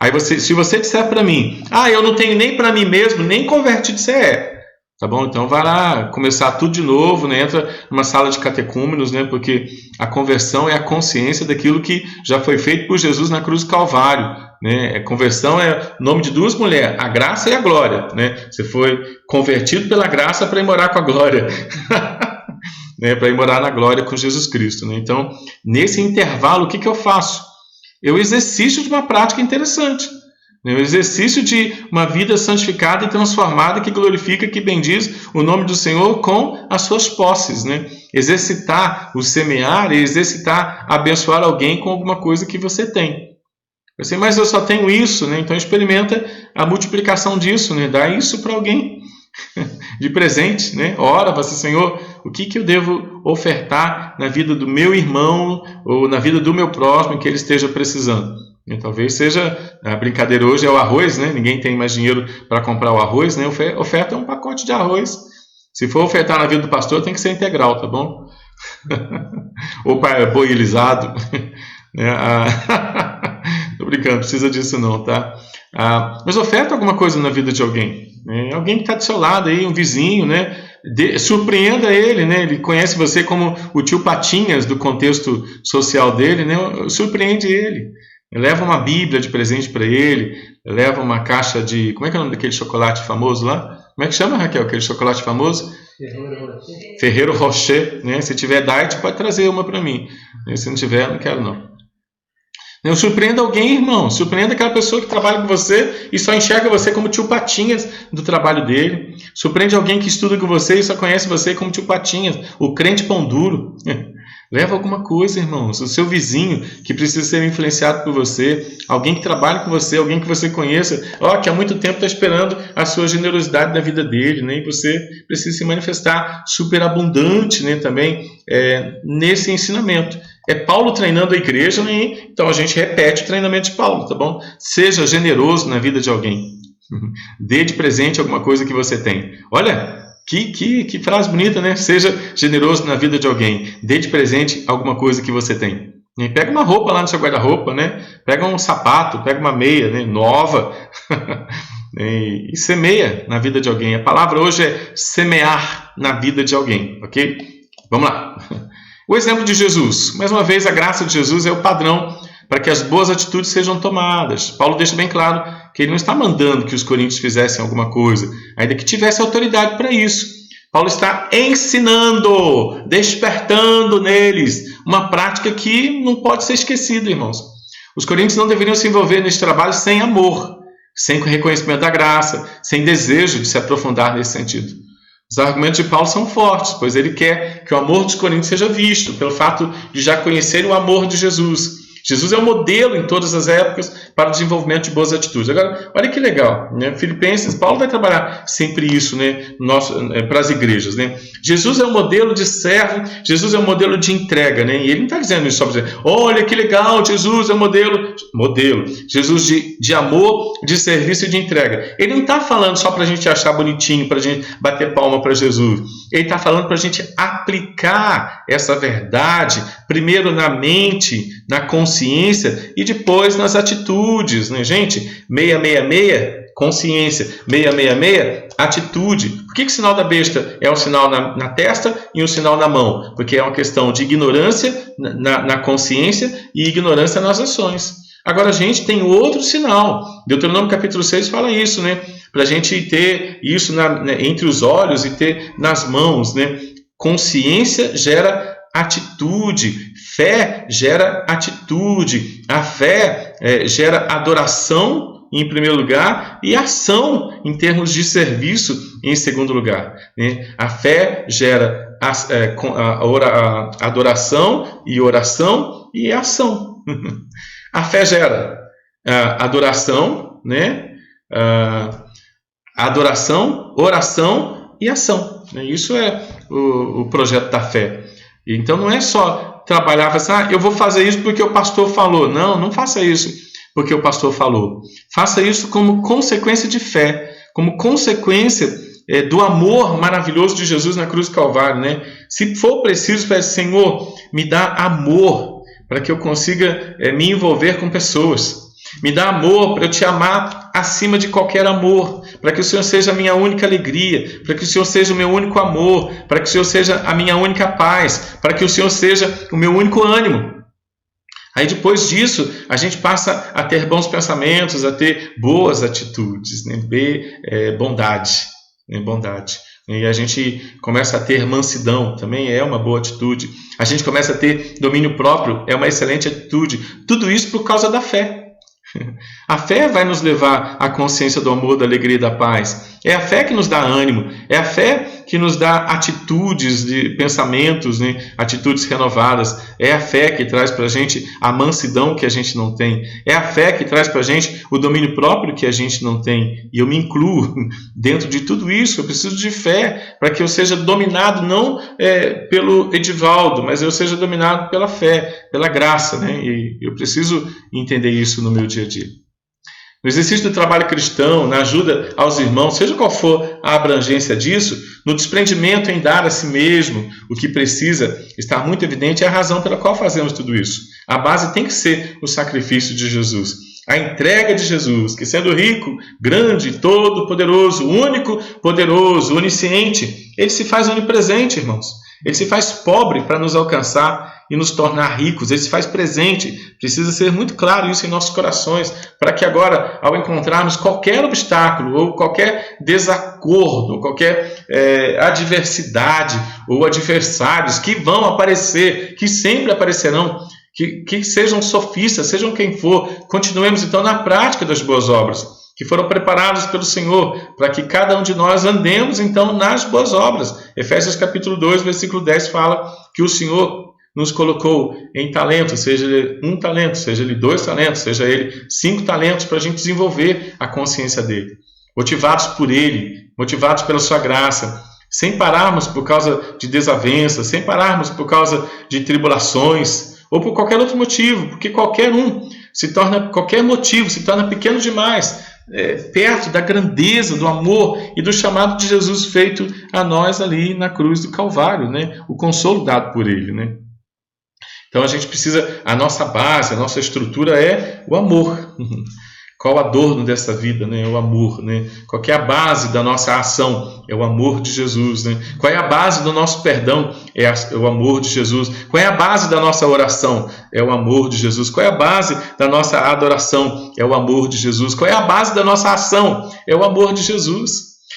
Aí se você disser para mim, eu não tenho nem para mim mesmo, nem convertido você é. Tá bom? Então vai lá começar tudo de novo, né? Entra numa sala de catecúmenos, né? Porque a conversão é a consciência daquilo que já foi feito por Jesus na cruz do Calvário, né? A conversão é o nome de duas mulheres, a graça e a glória, né? Você foi convertido pela graça para ir morar com a glória. Né? Para ir morar na glória com Jesus Cristo, né? Então, nesse intervalo, o que eu faço? Eu exercício de uma prática interessante. O exercício de uma vida santificada e transformada que glorifica, que bendiz o nome do Senhor com as suas posses, né? Exercitar o semear e exercitar abençoar alguém com alguma coisa que você tem. Você, mas eu só tenho isso, né? Então experimenta a multiplicação disso, né? Dá isso para alguém de presente, né? Ora, você, Senhor, o que eu devo ofertar na vida do meu irmão ou na vida do meu próximo que ele esteja precisando? E talvez seja, a brincadeira hoje é o arroz, né? Ninguém tem mais dinheiro para comprar o arroz, né? Oferta um pacote de arroz. Se for ofertar na vida do pastor, tem que ser integral, tá bom? Ou boilizado. Tô brincando, não precisa disso não, tá? Mas oferta alguma coisa na vida de alguém. Né? Alguém que está do seu lado aí, um vizinho, né? Surpreenda ele, né? Ele conhece você como o tio Patinhas do contexto social dele, né? Surpreende ele. Leva uma Bíblia de presente para ele, leva uma caixa de... Como é que é o nome daquele chocolate famoso lá? Como é que chama, Raquel, aquele chocolate famoso? Ferrero Rocher. Né? Se tiver diet, pode trazer uma para mim. Se não tiver, não quero não. Surpreenda alguém, irmão. Surpreenda aquela pessoa que trabalha com você e só enxerga você como tio Patinhas do trabalho dele. Surpreende alguém que estuda com você e só conhece você como tio Patinhas, o crente pão duro. Leva alguma coisa, irmãos. O seu vizinho que precisa ser influenciado por você, alguém que trabalha com você, alguém que você conheça, que há muito tempo está esperando a sua generosidade na vida dele, né? E você precisa se manifestar superabundante, né? Também nesse ensinamento. É Paulo treinando a igreja, né? Então a gente repete o treinamento de Paulo, tá bom? Seja generoso na vida de alguém. Dê de presente alguma coisa que você tem. Olha, que frase bonita, né? Seja generoso na vida de alguém. Dê de presente alguma coisa que você tem. Pega uma roupa lá no seu guarda-roupa, né? Pega um sapato, pega uma meia, né? Nova. E semeia na vida de alguém. A palavra hoje é semear na vida de alguém, ok? Vamos lá. O exemplo de Jesus. Mais uma vez, a graça de Jesus é o padrão para que as boas atitudes sejam tomadas. Paulo deixa bem claro que ele não está mandando que os coríntios fizessem alguma coisa, ainda que tivesse autoridade para isso. Paulo está ensinando, despertando neles uma prática que não pode ser esquecida, irmãos. Os coríntios não deveriam se envolver nesse trabalho sem amor, sem reconhecimento da graça, sem desejo de se aprofundar nesse sentido. Os argumentos de Paulo são fortes, pois ele quer que o amor dos coríntios seja visto, pelo fato de já conhecerem o amor de Jesus. Jesus é o modelo em todas as épocas para o desenvolvimento de boas atitudes. Agora, olha que legal, né? Filipenses, Paulo vai trabalhar sempre isso, né? Para as igrejas, né? Jesus é o modelo de servo, Jesus é o modelo de entrega, né? E ele não está dizendo isso só para dizer, olha que legal, Jesus é o modelo. Jesus de amor, de serviço e de entrega. Ele não está falando só para a gente achar bonitinho, para a gente bater palma para Jesus. Ele está falando para a gente aplicar essa verdade, primeiro na mente, na consciência e depois nas atitudes, né, gente? 666, consciência. 666, atitude. Por que o sinal da besta é um sinal na testa e um sinal na mão? Porque é uma questão de ignorância na consciência e ignorância nas ações. Agora a gente tem outro sinal. Deuteronômio capítulo 6 fala isso, né? Para a gente ter isso entre os olhos e ter nas mãos, né? Consciência gera atitude, fé gera atitude, a fé gera adoração em primeiro lugar e ação em termos de serviço em segundo lugar, né? A fé gera adoração e oração e ação. A fé gera adoração, né? Adoração, oração e ação. Isso é o projeto da fé. Então não é só trabalhar e falar assim, eu vou fazer isso porque o pastor falou. Não faça isso porque o pastor falou. Faça isso como consequência de fé, como consequência do amor maravilhoso de Jesus na cruz do Calvário, né? Se for preciso, peça, Senhor, me dá amor para que eu consiga me envolver com pessoas. Me dá amor para eu te amar acima de qualquer amor, para que o Senhor seja a minha única alegria, para que o Senhor seja o meu único amor, para que o Senhor seja a minha única paz, para que o Senhor seja o meu único ânimo. Aí depois disso, a gente passa a ter bons pensamentos, a ter boas atitudes, né? Bondade, né? Bondade. E a gente começa a ter mansidão, também é uma boa atitude. A gente começa a ter domínio próprio, é uma excelente atitude. Tudo isso por causa da fé. A fé vai nos levar à consciência do amor, da alegria e da paz. É a fé que nos dá ânimo. É a fé que nos dá atitudes de pensamentos, né? Atitudes renovadas. É a fé que traz para a gente a mansidão que a gente não tem. É a fé que traz para a gente o domínio próprio que a gente não tem. E eu me incluo dentro de tudo isso. Eu preciso de fé para que eu seja dominado não pelo Edivaldo, mas eu seja dominado pela fé, pela graça, né? E eu preciso entender isso no meu dia a dia. No exercício do trabalho cristão, na ajuda aos irmãos, seja qual for a abrangência disso, no desprendimento em dar a si mesmo o que precisa estar muito evidente é a razão pela qual fazemos tudo isso. A base tem que ser o sacrifício de Jesus. A entrega de Jesus, que sendo rico, grande, todo-poderoso, único, poderoso, onisciente, ele se faz onipresente, irmãos. Ele se faz pobre para nos alcançar e nos tornar ricos. Ele se faz presente. Precisa ser muito claro isso em nossos corações, para que agora, ao encontrarmos qualquer obstáculo, ou qualquer desacordo, ou qualquer adversidade, ou adversários que vão aparecer, que sempre aparecerão, que sejam sofistas, sejam quem for, continuemos então na prática das boas obras, que foram preparados pelo Senhor, para que cada um de nós andemos então nas boas obras. Efésios capítulo 2, versículo 10 fala que o Senhor nos colocou em talento, seja ele 1 talento, seja ele 2 talentos, seja ele 5 talentos, para a gente desenvolver a consciência dele. Motivados por ele, motivados pela sua graça, sem pararmos por causa de desavenças, sem pararmos por causa de tribulações, ou por qualquer outro motivo, porque qualquer motivo se torna pequeno demais, perto da grandeza, do amor e do chamado de Jesus feito a nós ali na cruz do Calvário, né? O consolo dado por ele, né? Então a gente precisa, a nossa base, a nossa estrutura é o amor. Qual o adorno dessa vida, né? O amor, né? Qual que é a base da nossa ação? É o amor de Jesus, né? Qual é a base do nosso perdão? É o amor de Jesus. Qual é a base da nossa oração? É o amor de Jesus. Qual é a base da nossa adoração? É o amor de Jesus. Qual é a base da nossa ação? É o amor de Jesus.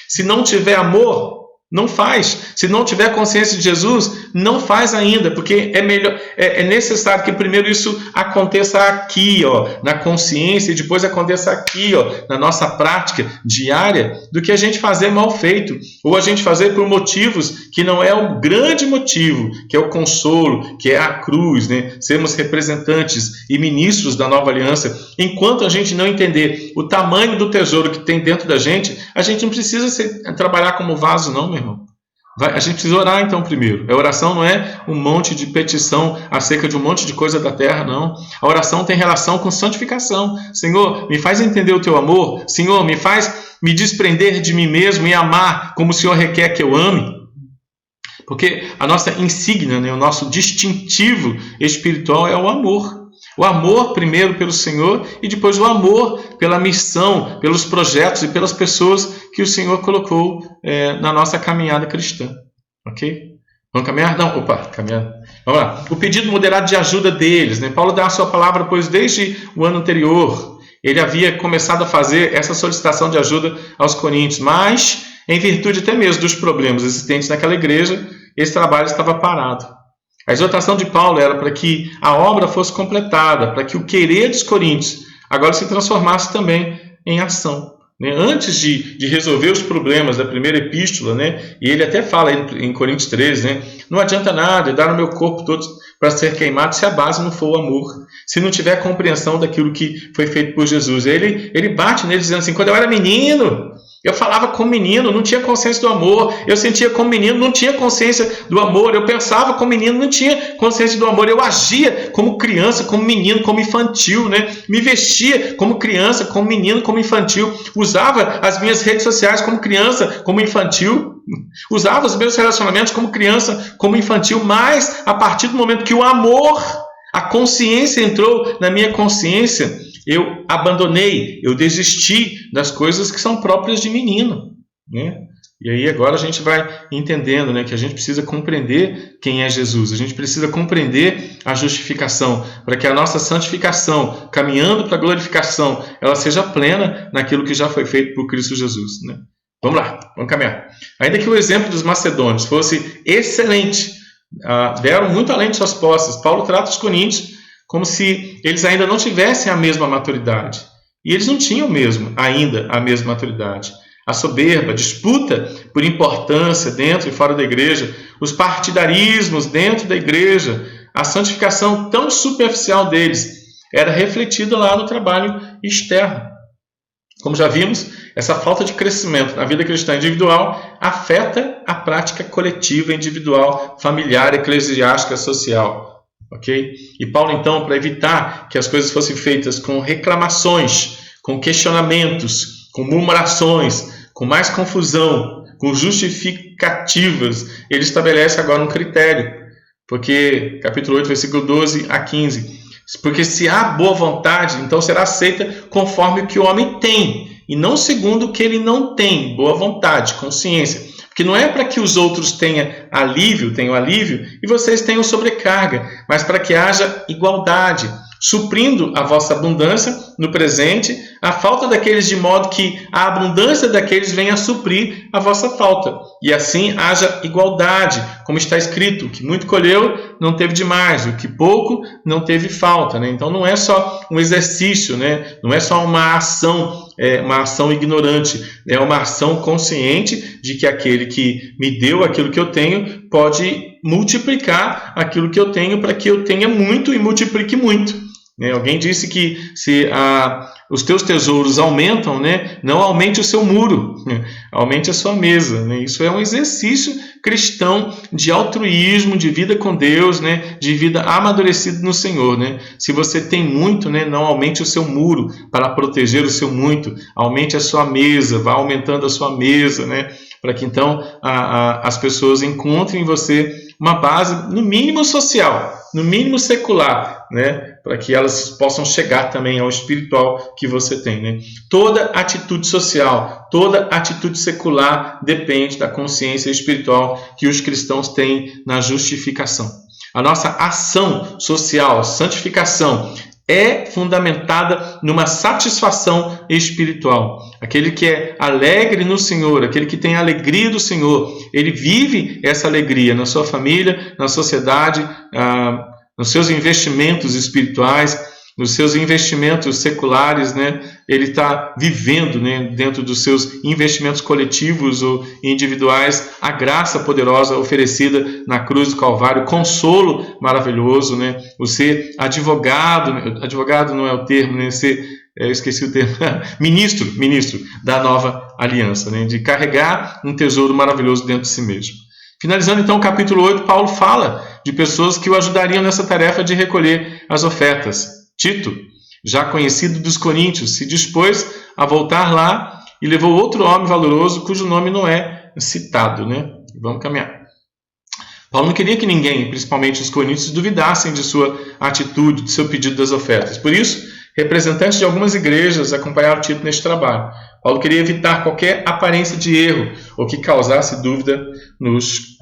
Se não tiver amor, não faz. Se não tiver consciência de Jesus, não faz ainda, porque é necessário que primeiro isso aconteça aqui, na consciência, e depois aconteça aqui, na nossa prática diária, do que a gente fazer mal feito, ou a gente fazer por motivos que não é o grande motivo, que é o consolo, que é a cruz, né? Sermos representantes e ministros da nova aliança. Enquanto a gente não entender o tamanho do tesouro que tem dentro da gente, a gente não precisa trabalhar como vaso, não, meu irmão. A gente precisa orar então primeiro. A oração não é um monte de petição acerca de um monte de coisa da terra, não. A oração tem relação com santificação. Senhor, me faz entender o teu amor. Senhor, me faz me desprender de mim mesmo e amar como o Senhor requer que eu ame. Porque a nossa insígnia, né, o nosso distintivo espiritual é o amor. O amor primeiro pelo Senhor e depois o amor pela missão, pelos projetos e pelas pessoas que o Senhor colocou na nossa caminhada cristã. Ok? Vamos caminhar? Não, caminhar. Vamos lá. O pedido moderado de ajuda deles, né? Paulo dá a sua palavra, pois desde o ano anterior ele havia começado a fazer essa solicitação de ajuda aos coríntios, mas em virtude até mesmo dos problemas existentes naquela igreja, esse trabalho estava parado. A exortação de Paulo era para que a obra fosse completada, para que o querer dos coríntios agora se transformasse também em ação. Antes de resolver os problemas da primeira epístola, né, e ele até fala em Coríntios 13, né, não adianta nada dar o meu corpo todo para ser queimado se a base não for o amor, se não tiver compreensão daquilo que foi feito por Jesus. Ele bate nele dizendo assim, quando eu era menino, eu falava como menino, não tinha consciência do amor. Eu sentia como menino, não tinha consciência do amor. Eu pensava como menino, não tinha consciência do amor. Eu agia como criança, como menino, como infantil, né? Me vestia como criança, como menino, como infantil. Usava as minhas redes sociais como criança, como infantil. Usava os meus relacionamentos como criança, como infantil. Mas, a partir do momento que o amor, a consciência entrou na minha consciência, eu abandonei, eu desisti das coisas que são próprias de menino, né? E aí agora a gente vai entendendo, né, que a gente precisa compreender quem é Jesus. A gente precisa compreender a justificação, para que a nossa santificação, caminhando para a glorificação, ela seja plena naquilo que já foi feito por Cristo Jesus, né? Vamos lá, vamos caminhar. Ainda que o exemplo dos macedônios fosse excelente, deram muito além de suas posses. Paulo trata os coríntios como se eles ainda não tivessem a mesma maturidade. E eles não tinham mesmo ainda a mesma maturidade. A soberba, a disputa por importância dentro e fora da igreja, os partidarismos dentro da igreja, a santificação tão superficial deles era refletida lá no trabalho externo. Como já vimos, essa falta de crescimento na vida cristã individual afeta a prática coletiva, individual, familiar, eclesiástica, social. Ok? E Paulo, então, para evitar que as coisas fossem feitas com reclamações, com questionamentos, com murmurações, com mais confusão, com justificativas, ele estabelece agora um critério. Porque, capítulo 8, versículo 12 a 15. Porque se há boa vontade, então será aceita conforme o que o homem tem, e não segundo o que ele não tem, boa vontade, consciência. Porque não é para que os outros tenham alívio, e vocês tenham sobrecarga, mas para que haja igualdade, suprindo a vossa abundância no presente, a falta daqueles, de modo que a abundância daqueles venha a suprir a vossa falta. E assim haja igualdade, como está escrito: o que muito colheu não teve demais, o que pouco não teve falta. Então não é só um exercício, não é só uma ação ignorante, é uma ação consciente de que aquele que me deu aquilo que eu tenho pode multiplicar aquilo que eu tenho para que eu tenha muito e multiplique muito. Alguém disse que se os teus tesouros aumentam, não aumente o seu muro, aumente a sua mesa. Isso é um exercício cristão de altruísmo, de vida com Deus, de vida amadurecida no Senhor. Se você tem muito, não aumente o seu muro para proteger o seu muito, aumente a sua mesa, vá aumentando a sua mesa, para que então as pessoas encontrem em você uma base, no mínimo social, no mínimo secular, para que elas possam chegar também ao espiritual que você tem. Toda atitude social, toda atitude secular depende da consciência espiritual que os cristãos têm na justificação. A nossa ação social, santificação, é fundamentada numa satisfação espiritual. Aquele que é alegre no Senhor, aquele que tem a alegria do Senhor, ele vive essa alegria na sua família, na sociedade, nos seus investimentos espirituais, nos seus investimentos seculares, ele está vivendo, dentro dos seus investimentos coletivos ou individuais, a graça poderosa oferecida na cruz do Calvário, consolo maravilhoso, o ser advogado não é o termo, eu esqueci o termo, ministro da nova aliança, de carregar um tesouro maravilhoso dentro de si mesmo. Finalizando então o capítulo 8, Paulo fala de pessoas que o ajudariam nessa tarefa de recolher as ofertas. Tito, já conhecido dos coríntios, se dispôs a voltar lá e levou outro homem valoroso cujo nome não é citado. Vamos caminhar. Paulo não queria que ninguém, principalmente os coríntios, duvidassem de sua atitude, de seu pedido das ofertas. Por isso, representantes de algumas igrejas acompanharam Tito neste trabalho. Paulo queria evitar qualquer aparência de erro ou que causasse dúvida nos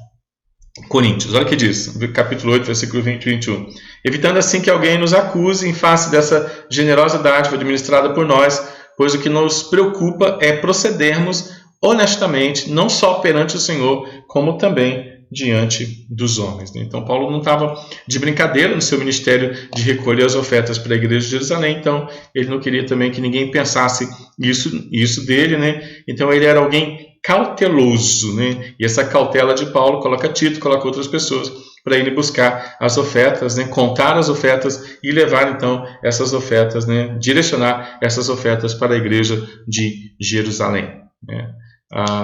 coríntios. Olha o que diz, capítulo 8, versículo 20 e 21. Evitando assim que alguém nos acuse em face dessa generosa dádiva administrada por nós, pois o que nos preocupa é procedermos honestamente, não só perante o Senhor, como também diante dos homens. Então Paulo não estava de brincadeira no seu ministério de recolher as ofertas para a igreja de Jerusalém, então ele não queria também que ninguém pensasse isso dele, Então ele era alguém cauteloso, E essa cautela de Paulo coloca Tito, coloca outras pessoas para ele buscar as ofertas, contar as ofertas e levar então essas ofertas, direcionar essas ofertas para a igreja de Jerusalém.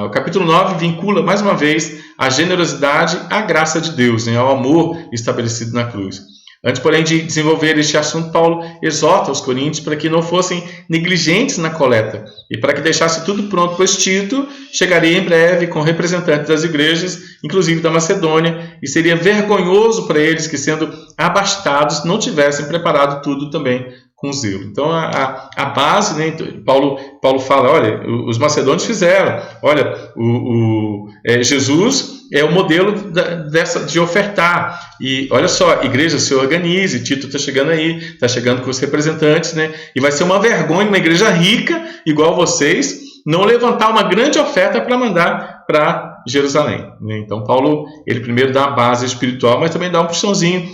O capítulo 9 vincula mais uma vez a generosidade à graça de Deus, ao amor estabelecido na cruz. Antes, porém, de desenvolver este assunto, Paulo exorta os coríntios para que não fossem negligentes na coleta e para que deixasse tudo pronto, pois Tito chegaria em breve com representantes das igrejas, inclusive da Macedônia, e seria vergonhoso para eles que, sendo abastados, não tivessem preparado tudo também com zelo. Então, a base, Paulo fala, olha, os macedônios fizeram, olha, Jesus é o modelo de ofertar, e olha só, igreja, se organize, Tito está chegando aí, está chegando com os representantes, e vai ser uma vergonha, uma igreja rica, igual vocês, não levantar uma grande oferta para mandar para Jerusalém. Então Paulo, ele primeiro dá a base espiritual, mas também dá um puxãozinho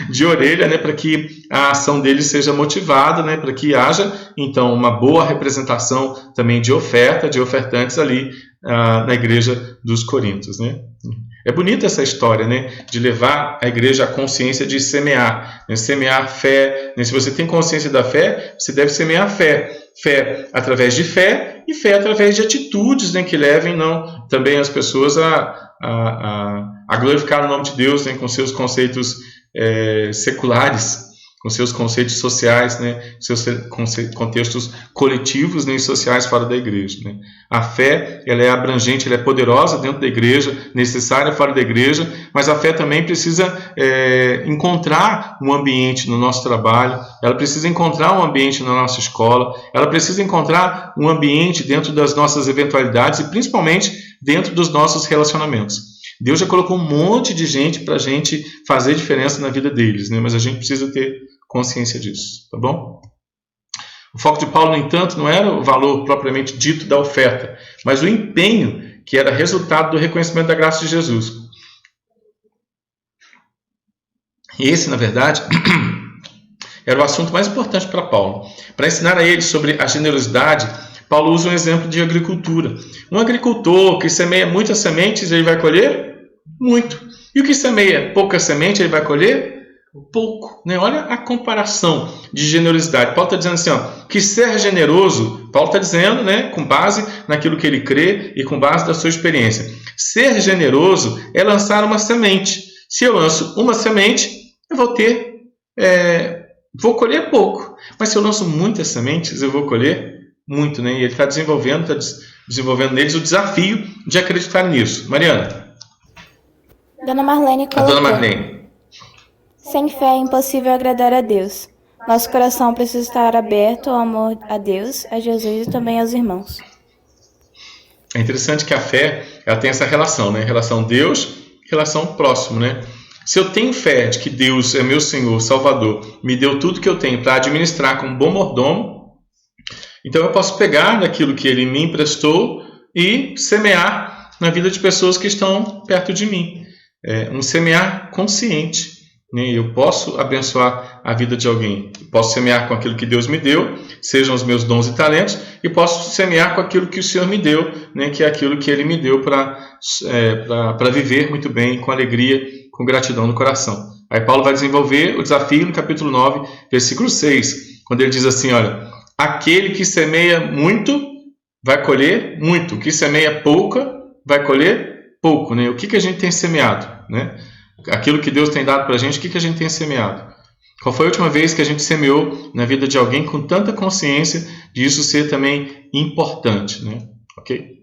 de orelha, para que a ação dele seja motivada, para que haja então uma boa representação também de oferta, de ofertantes ali na igreja dos Coríntios. É bonita essa história, de levar a igreja à consciência de semear, semear fé. Se você tem consciência da fé, você deve semear fé. Fé através de fé e fé através de atitudes, que levem também as pessoas a glorificar o nome de Deus, com seus conceitos seculares, com seus conceitos sociais, né, seus contextos coletivos, né, e sociais fora da igreja. Né. A fé, ela é abrangente, ela é poderosa dentro da igreja, necessária fora da igreja, mas a fé também precisa encontrar um ambiente no nosso trabalho, ela precisa encontrar um ambiente na nossa escola, ela precisa encontrar um ambiente dentro das nossas eventualidades e principalmente dentro dos nossos relacionamentos. Deus já colocou um monte de gente para a gente fazer diferença na vida deles, né? Mas a gente precisa ter consciência disso, tá bom? O foco de Paulo, no entanto, não era o valor propriamente dito da oferta, mas o empenho que era resultado do reconhecimento da graça de Jesus. E esse, na verdade, era o assunto mais importante para Paulo. Para ensinar a eles sobre a generosidade, Paulo usa um exemplo de agricultura. Um agricultor que semeia muitas sementes, ele vai colher muito. E o que semeia pouca semente, ele vai colher pouco. Né? Olha a comparação de generosidade. Paulo está dizendo assim, ó, que ser generoso, Paulo está dizendo, né, com base naquilo que ele crê e com base da sua experiência. Ser generoso é lançar uma semente. Se eu lanço uma semente, eu vou colher pouco. Mas se eu lanço muitas sementes, eu vou colher muito, né? E ele está desenvolvendo neles o desafio de acreditar nisso. Mariana. Dona Marlene colocou. Dona Marlene. Sem fé é impossível agradar a Deus. Nosso coração precisa estar aberto ao amor a Deus, a Jesus e também aos irmãos. É interessante que a fé, ela tem essa relação, né? Relação Deus, relação próximo, né? Se eu tenho fé de que Deus é meu Senhor, Salvador, me deu tudo que eu tenho para administrar como bom mordomo, então eu posso pegar daquilo que Ele me emprestou e semear na vida de pessoas que estão perto de mim. Um semear consciente. Né? Eu posso abençoar a vida de alguém. Eu posso semear com aquilo que Deus me deu, sejam os meus dons e talentos, e posso semear com aquilo que o Senhor me deu, né? Que é aquilo que Ele me deu para viver muito bem, com alegria, com gratidão no coração. Aí Paulo vai desenvolver o desafio no capítulo 9, versículo 6, quando ele diz assim, olha, aquele que semeia muito vai colher muito, o que semeia pouca vai colher pouco. Né? O que a gente tem semeado? Né? Aquilo que Deus tem dado para a gente, o que a gente tem semeado? Qual foi a última vez que a gente semeou na vida de alguém com tanta consciência de isso ser também importante? Né? Okay?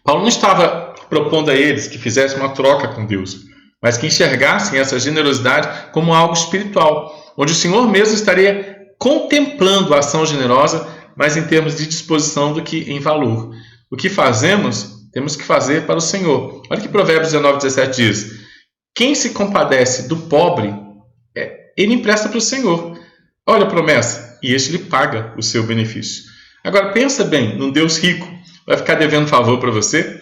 Paulo não estava propondo a eles que fizessem uma troca com Deus, mas que enxergassem essa generosidade como algo espiritual, onde o Senhor mesmo estaria contemplando a ação generosa, mas em termos de disposição do que em valor. O que fazemos, temos que fazer para o Senhor. Olha que Provérbios 19:17 diz, quem se compadece do pobre, ele empresta para o Senhor. Olha a promessa, e este lhe paga o seu benefício. Agora pensa bem, num Deus rico, vai ficar devendo favor para você?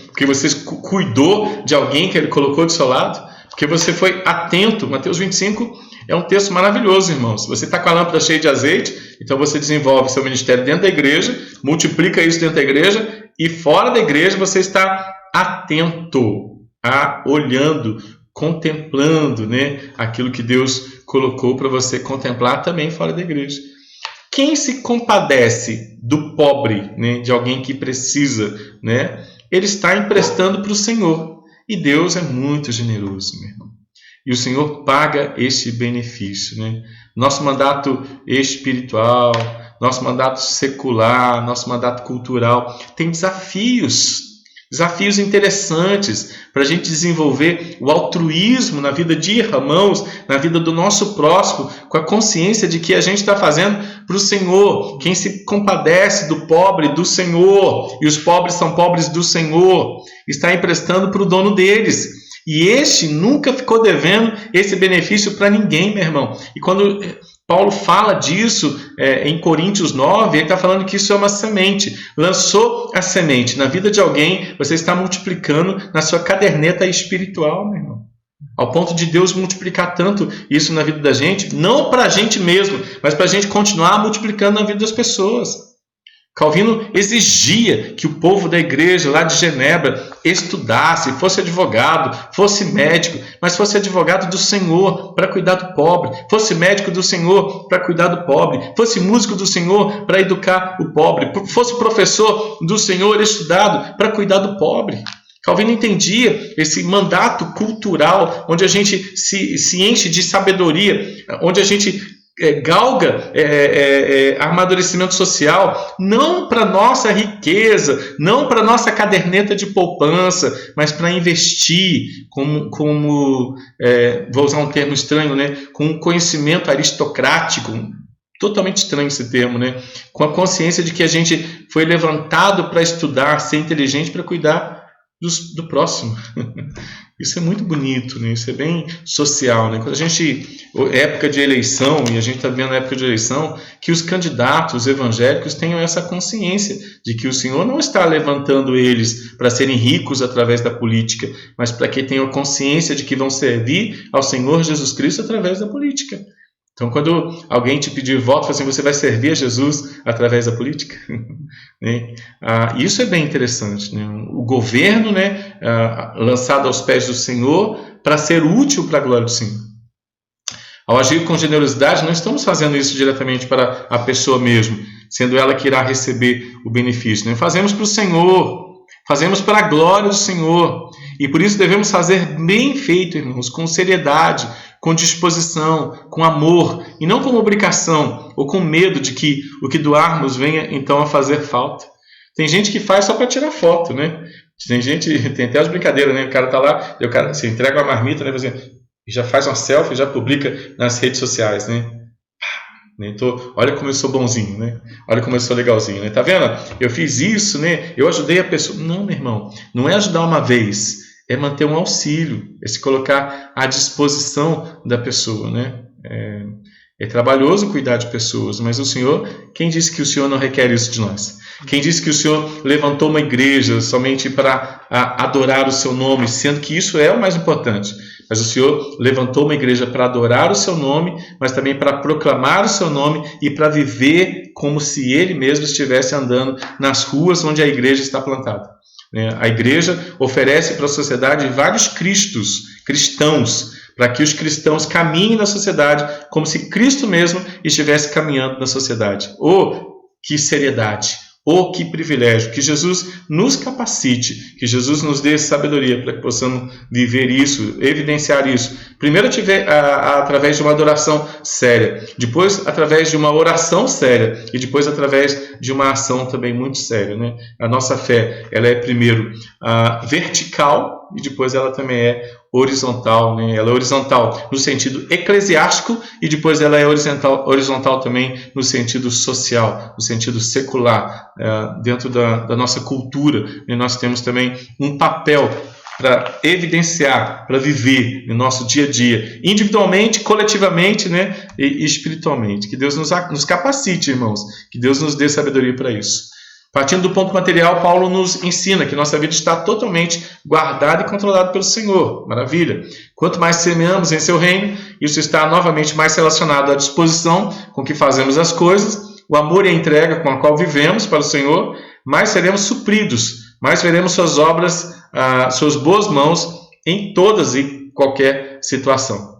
Porque você cuidou de alguém que Ele colocou do seu lado? Porque você foi atento. Mateus 25 é um texto maravilhoso, irmãos. Você está com a lâmpada cheia de azeite, então você desenvolve seu ministério dentro da igreja, multiplica isso dentro da igreja, e fora da igreja você está atento, olhando, contemplando, né, aquilo que Deus colocou para você contemplar também fora da igreja. Quem se compadece do pobre, né, de alguém que precisa, né, ele está emprestando para o Senhor. E Deus é muito generoso, meu irmão. E o Senhor paga este benefício. Né? Nosso mandato espiritual, nosso mandato secular, nosso mandato cultural tem desafios interessantes para a gente desenvolver o altruísmo na vida de irmãos, na vida do nosso próximo, com a consciência de que a gente está fazendo para o Senhor. Quem se compadece do pobre, do Senhor, e os pobres são pobres do Senhor, está emprestando para o dono deles. E este nunca ficou devendo esse benefício para ninguém, meu irmão. E quando Paulo fala disso em Coríntios 9, ele está falando que isso é uma semente. Lançou a semente na vida de alguém, você está multiplicando na sua caderneta espiritual, meu irmão. Ao ponto de Deus multiplicar tanto isso na vida da gente, não para a gente mesmo, mas para a gente continuar multiplicando na vida das pessoas. Calvino exigia que o povo da igreja lá de Genebra estudasse, fosse advogado, fosse médico, mas fosse advogado do Senhor para cuidar do pobre, fosse médico do Senhor para cuidar do pobre, fosse músico do Senhor para educar o pobre, fosse professor do Senhor estudado para cuidar do pobre. Calvino entendia esse mandato cultural, onde a gente se enche de sabedoria, onde a gente galga amadurecimento social, não para nossa riqueza, não para nossa caderneta de poupança, mas para investir vou usar um termo estranho, né? Com um conhecimento aristocrático, totalmente estranho esse termo, né? Com a consciência de que a gente foi levantado para estudar, ser inteligente para cuidar do próximo. Isso é muito bonito, né? Isso é bem social, né? Quando a gente, época de eleição, e a gente está vendo na época de eleição, que os candidatos evangélicos tenham essa consciência de que o Senhor não está levantando eles para serem ricos através da política, mas para que tenham consciência de que vão servir ao Senhor Jesus Cristo através da política. Então, quando alguém te pedir voto, assim, você vai servir a Jesus através da política? Né? Isso é bem interessante. Né? O governo, né, lançado aos pés do Senhor para ser útil para a glória do Senhor. Ao agir com generosidade, não estamos fazendo isso diretamente para a pessoa mesmo, sendo ela que irá receber o benefício. Né? Fazemos para o Senhor, fazemos para a glória do Senhor. E por isso devemos fazer bem feito, irmãos, com seriedade, com disposição, com amor, e não com obrigação ou com medo de que o que doarmos venha então a fazer falta. Tem gente que faz só para tirar foto, né? Tem até as brincadeiras, né? O cara tá lá, e o cara se entrega uma marmita, né? E já faz uma selfie, já publica nas redes sociais, né? Olha como eu sou bonzinho, né? Olha como eu sou legalzinho, né? Tá vendo? Eu fiz isso, né? Eu ajudei a pessoa. Não, meu irmão, não é ajudar uma vez, é manter um auxílio, é se colocar à disposição da pessoa, né? É trabalhoso cuidar de pessoas, mas o Senhor, quem disse que o Senhor não requer isso de nós? Quem disse que o Senhor levantou uma igreja somente para adorar o seu nome, sendo que isso é o mais importante? Mas o Senhor levantou uma igreja para adorar o seu nome, mas também para proclamar o seu nome e para viver como se Ele mesmo estivesse andando nas ruas onde a igreja está plantada. A igreja oferece para a sociedade vários cristãos, para que os cristãos caminhem na sociedade como se Cristo mesmo estivesse caminhando na sociedade. Oh, que seriedade! Oh, que privilégio! Que Jesus nos capacite, que Jesus nos dê sabedoria para que possamos viver isso, evidenciar isso. Primeiro através de uma adoração séria, depois através de uma oração séria e depois através de uma ação também muito séria, né? A nossa fé, ela é primeiro vertical e depois ela também é horizontal, né? Ela é horizontal no sentido eclesiástico e depois ela é horizontal também no sentido social, no sentido secular. Dentro da nossa cultura, e nós temos também um papel para evidenciar, para viver no nosso dia a dia, individualmente, coletivamente, né? E espiritualmente. Que Deus nos capacite, irmãos, que Deus nos dê sabedoria para isso. Partindo do ponto material, Paulo nos ensina que nossa vida está totalmente guardada e controlada pelo Senhor. Maravilha! Quanto mais semeamos em seu reino, isso está novamente mais relacionado à disposição com que fazemos as coisas, o amor e a entrega com a qual vivemos para o Senhor, mais seremos supridos, mais veremos suas obras, suas boas mãos em todas e qualquer situação.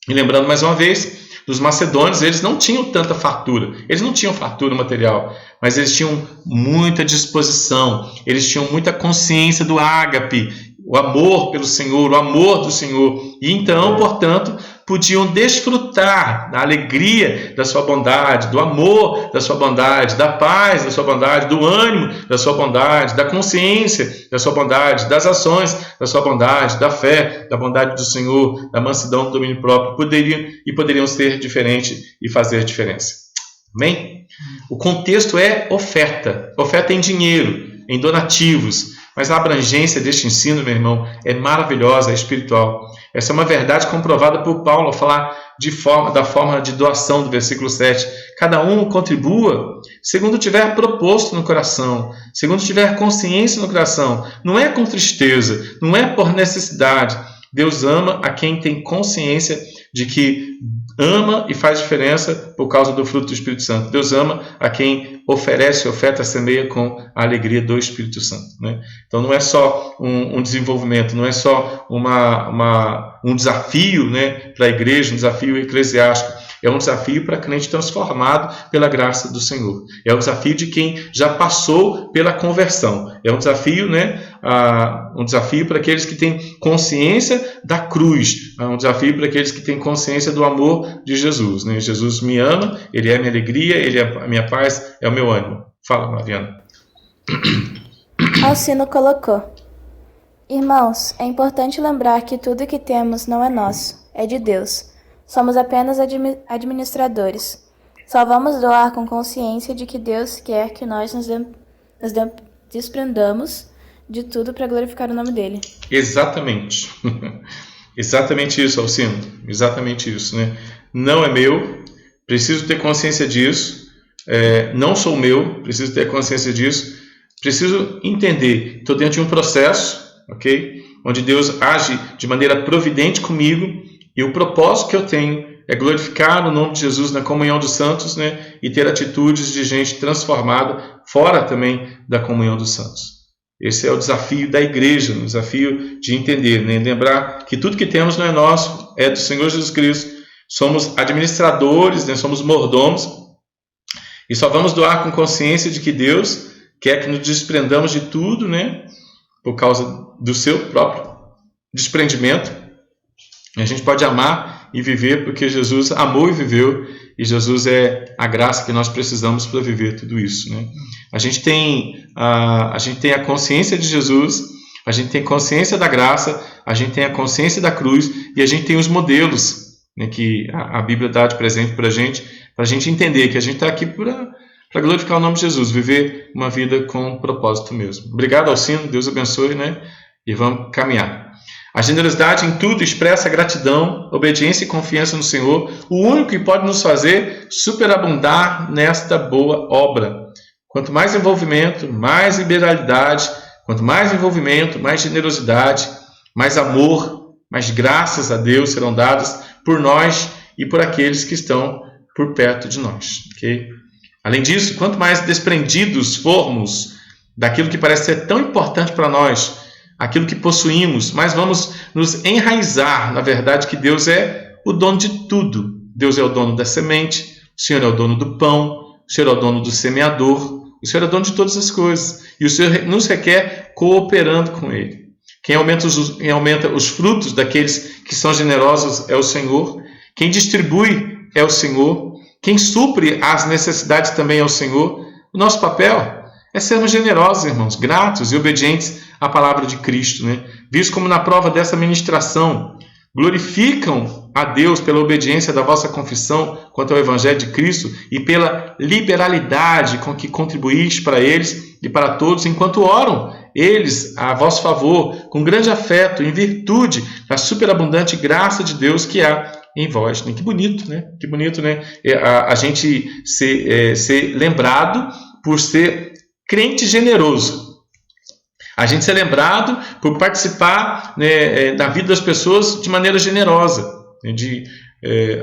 E lembrando mais uma vez, os macedônios, eles não tinham tanta fartura, eles não tinham fartura material, mas eles tinham muita disposição, eles tinham muita consciência do ágape, o amor pelo Senhor, o amor do Senhor, e então, portanto, podiam desfrutar da alegria da sua bondade, do amor da sua bondade, da paz da sua bondade, do ânimo da sua bondade, da consciência da sua bondade, das ações da sua bondade, da fé, da bondade do Senhor, da mansidão, do domínio próprio, poderiam ser diferentes e fazer diferença. Amém? O contexto é oferta em dinheiro, em donativos, mas a abrangência deste ensino, meu irmão, é maravilhosa, é espiritual. Essa é uma verdade comprovada por Paulo ao falar da forma de doação do versículo 7. Cada um contribua segundo tiver proposto no coração, segundo tiver consciência no coração. Não é com tristeza, não é por necessidade. Deus ama a quem tem consciência de que ama e faz diferença por causa do fruto do Espírito Santo. Deus ama a quem oferece, oferta, semeia com a alegria do Espírito Santo, né? Então não é só um desenvolvimento, não é só um desafio, né, para a igreja, um desafio eclesiástico. É um desafio para crente transformado pela graça do Senhor. É um desafio de quem já passou pela conversão. É um desafio, um desafio para aqueles que têm consciência da cruz. É um desafio para aqueles que têm consciência do amor de Jesus. Jesus me ama, Ele é a minha alegria, Ele é a minha paz, é o meu ânimo. Fala, Mariana. Alcino colocou: irmãos, é importante lembrar que tudo que temos não é nosso, é de Deus. Somos apenas administradores. Só vamos doar com consciência de que Deus quer que nós nos desprendamos de tudo para glorificar o nome dele. Exatamente. Exatamente isso, Alcino. Exatamente isso. Não é meu, preciso ter consciência disso. Não sou meu, preciso ter consciência disso. Preciso entender, estou dentro de um processo, ok? Onde Deus age de maneira providente comigo, e o propósito que eu tenho é glorificar o nome de Jesus na comunhão dos santos, e ter atitudes de gente transformada fora também da comunhão dos santos. Esse é o desafio da igreja, o desafio de entender, lembrar que tudo que temos não é nosso, é do Senhor Jesus Cristo. Somos administradores, somos mordomos, e só vamos doar com consciência de que Deus quer que nos desprendamos de tudo, por causa do seu próprio desprendimento. A gente pode amar e viver porque Jesus amou e viveu, e Jesus é a graça que nós precisamos para viver tudo isso. A gente tem a consciência de Jesus, a gente tem consciência da graça, a gente tem a consciência da cruz, e a gente tem os modelos que a Bíblia dá de presente para a gente entender que a gente está aqui para glorificar o nome de Jesus, viver uma vida com propósito mesmo. Obrigado, Alcino, Deus abençoe, e vamos caminhar. A generosidade em tudo expressa gratidão, obediência e confiança no Senhor, o único que pode nos fazer superabundar nesta boa obra. Quanto mais envolvimento, mais liberalidade, quanto mais envolvimento, mais generosidade, mais amor, mais graças a Deus serão dadas por nós e por aqueles que estão por perto de nós. Okay? Além disso, quanto mais desprendidos formos daquilo que parece ser tão importante para nós, aquilo que possuímos, mais vamos nos enraizar na verdade que Deus é o dono de tudo. Deus é o dono da semente, o Senhor é o dono do pão, o Senhor é o dono do semeador, o Senhor é o dono de todas as coisas. E o Senhor nos requer cooperando com Ele. Quem aumenta os frutos daqueles que são generosos é o Senhor. Quem distribui é o Senhor. Quem supre as necessidades também é o Senhor. O nosso papel é sermos generosos, irmãos, gratos e obedientes à palavra de Cristo, Visto como na prova dessa ministração, glorificam a Deus pela obediência da vossa confissão quanto ao Evangelho de Cristo e pela liberalidade com que contribuís para eles e para todos, enquanto oram eles a vosso favor, com grande afeto, em virtude da superabundante graça de Deus que há em vós. Que bonito, Que bonito, a gente ser lembrado por ser crente generoso. A gente ser lembrado por participar da vida das pessoas de maneira generosa,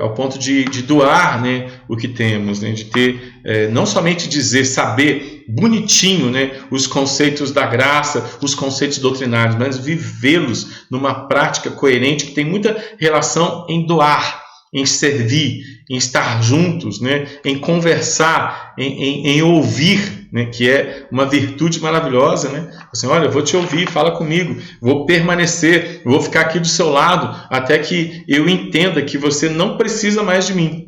ao ponto de doar o que temos, de ter, não somente saber bonitinho os conceitos da graça, os conceitos doutrinários, mas vivê-los numa prática coerente que tem muita relação em doar, em servir, em estar juntos, em conversar, em ouvir, que é uma virtude maravilhosa. Assim, olha, eu vou te ouvir, fala comigo, vou permanecer, vou ficar aqui do seu lado até que eu entenda que você não precisa mais de mim.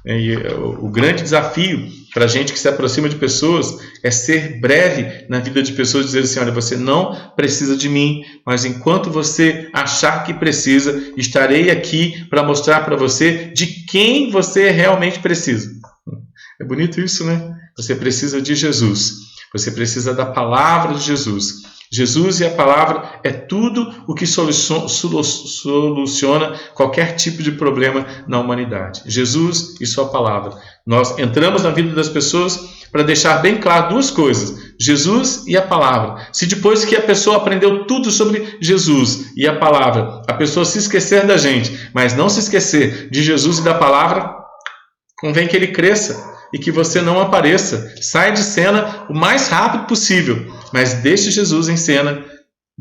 E o grande desafio para a gente que se aproxima de pessoas é ser breve na vida de pessoas, dizer assim, olha, você não precisa de mim, mas enquanto você achar que precisa, estarei aqui para mostrar para você de quem você realmente precisa. É bonito isso, Você precisa de Jesus, você precisa da palavra de Jesus. Jesus e a palavra é tudo o que soluciona qualquer tipo de problema na humanidade. Jesus e sua palavra. Nós entramos na vida das pessoas para deixar bem claro duas coisas: Jesus e a palavra. Se depois que a pessoa aprendeu tudo sobre Jesus e a palavra, a pessoa se esquecer da gente, mas não se esquecer de Jesus e da palavra, convém que ele cresça e que você não apareça. Saia de cena o mais rápido possível, mas deixe Jesus em cena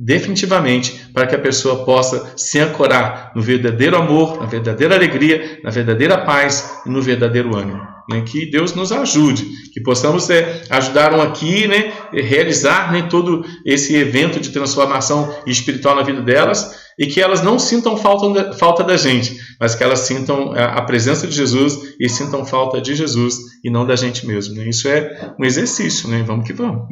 definitivamente para que a pessoa possa se ancorar no verdadeiro amor, na verdadeira alegria, na verdadeira paz e no verdadeiro ânimo. Que Deus nos ajude, que possamos ajudar aqui, realizar todo esse evento de transformação espiritual na vida delas, e que elas não sintam falta da gente, mas que elas sintam a presença de Jesus e sintam falta de Jesus e não da gente mesmo. Isso é um exercício, vamos que vamos.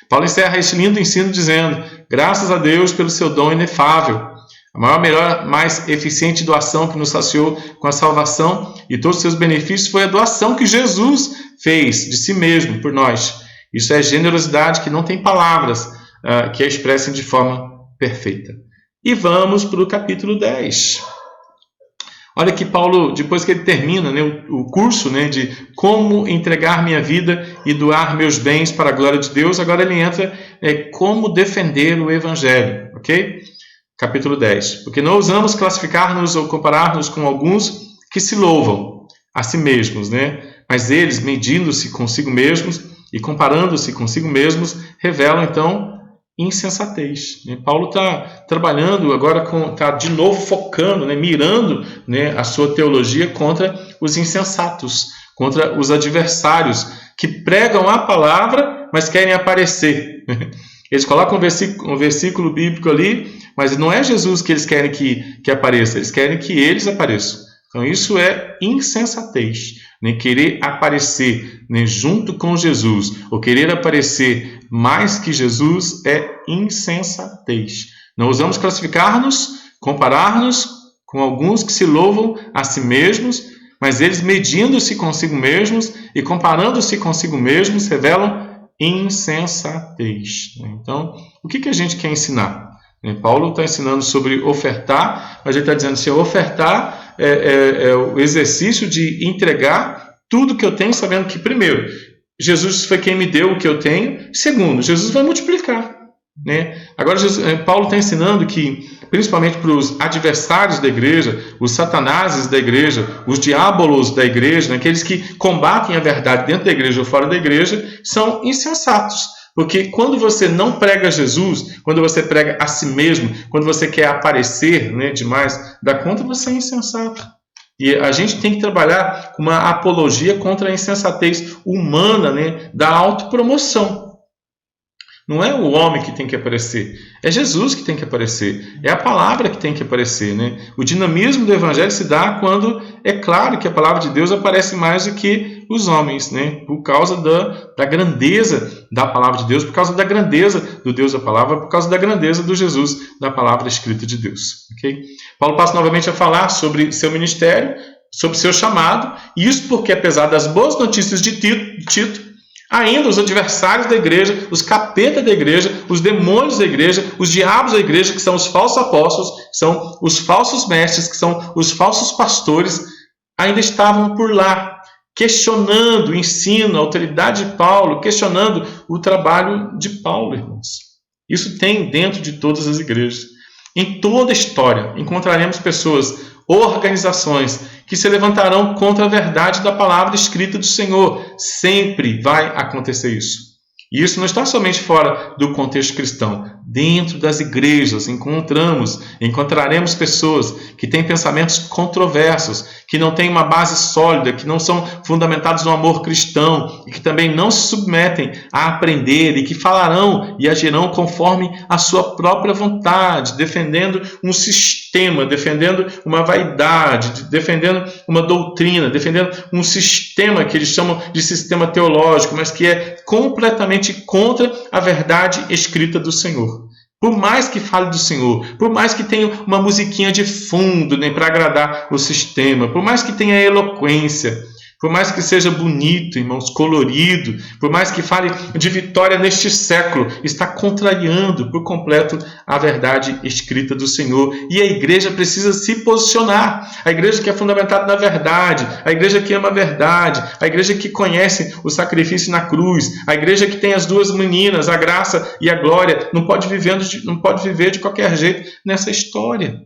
Paulo encerra esse lindo ensino dizendo: graças a Deus pelo seu dom inefável, a maior, melhor, mais eficiente doação que nos saciou com a salvação e todos os seus benefícios foi a doação que Jesus fez de si mesmo por nós. Isso é generosidade que não tem palavras que a expressem de forma perfeita. E vamos para o capítulo 10. Olha que Paulo, depois que ele termina o curso de como entregar minha vida e doar meus bens para a glória de Deus, agora ele entra como defender o Evangelho, ok? Capítulo 10. Porque não ousamos classificar-nos ou comparar-nos com alguns que se louvam a si mesmos, mas eles, medindo-se consigo mesmos e comparando-se consigo mesmos, revelam então insensatez. Paulo está trabalhando agora, está de novo focando, mirando a sua teologia contra os insensatos, contra os adversários que pregam a palavra, mas querem aparecer. Eles colocam um versículo bíblico ali, mas não é Jesus que eles querem que apareça, eles querem que eles apareçam. Então isso é insensatez, querer aparecer junto com Jesus, ou querer aparecer mais que Jesus é insensatez. Não ousamos classificar-nos, comparar-nos com alguns que se louvam a si mesmos, mas eles, medindo-se consigo mesmos e comparando-se consigo mesmos, revelam insensatez. Então, o que a gente quer ensinar? Paulo está ensinando sobre ofertar, mas ele está dizendo que ofertar é o exercício de entregar tudo que eu tenho, sabendo que, primeiro, Jesus foi quem me deu o que eu tenho. Segundo, Jesus vai multiplicar. Agora, Paulo está ensinando que, principalmente para os adversários da igreja, os satanases da igreja, os diabolos da igreja, aqueles que combatem a verdade dentro da igreja ou fora da igreja, são insensatos. Porque quando você não prega Jesus, quando você prega a si mesmo, quando você quer aparecer demais da conta, você é insensato. E a gente tem que trabalhar com uma apologia contra a insensatez humana da autopromoção. Não é o homem que tem que aparecer, é Jesus que tem que aparecer, é a palavra que tem que aparecer. O dinamismo do Evangelho se dá quando é claro que a palavra de Deus aparece mais do que os homens, por causa da grandeza da palavra de Deus, por causa da grandeza do Deus da palavra, por causa da grandeza do Jesus da palavra escrita de Deus. Okay? Paulo passa novamente a falar sobre seu ministério, sobre seu chamado, e isso porque, apesar das boas notícias de Tito, ainda os adversários da igreja, os capetas da igreja, os demônios da igreja, os diabos da igreja, que são os falsos apóstolos, que são os falsos mestres, que são os falsos pastores, ainda estavam por lá, questionando o ensino, a autoridade de Paulo, questionando o trabalho de Paulo, irmãos. Isso tem dentro de todas as igrejas. Em toda a história, encontraremos pessoas, organizações que se levantarão contra a verdade da palavra escrita do Senhor. Sempre vai acontecer isso. E isso não está somente fora do contexto cristão. Dentro das igrejas encontraremos pessoas que têm pensamentos controversos, que não têm uma base sólida, que não são fundamentados no amor cristão e que também não se submetem a aprender e que falarão e agirão conforme a sua própria vontade, defendendo um sistema, defendendo uma vaidade, defendendo uma doutrina, defendendo um sistema que eles chamam de sistema teológico, mas que é completamente contra a verdade escrita do Senhor. Por mais que fale do Senhor, por mais que tenha uma musiquinha de fundo para agradar o sistema, por mais que tenha eloquência, por mais que seja bonito, irmãos, colorido, por mais que fale de vitória neste século, está contrariando por completo a verdade escrita do Senhor. E a igreja precisa se posicionar. A igreja que é fundamentada na verdade, a igreja que ama a verdade, a igreja que conhece o sacrifício na cruz, a igreja que tem as duas meninas, a graça e a glória, não pode viver de qualquer jeito nessa história.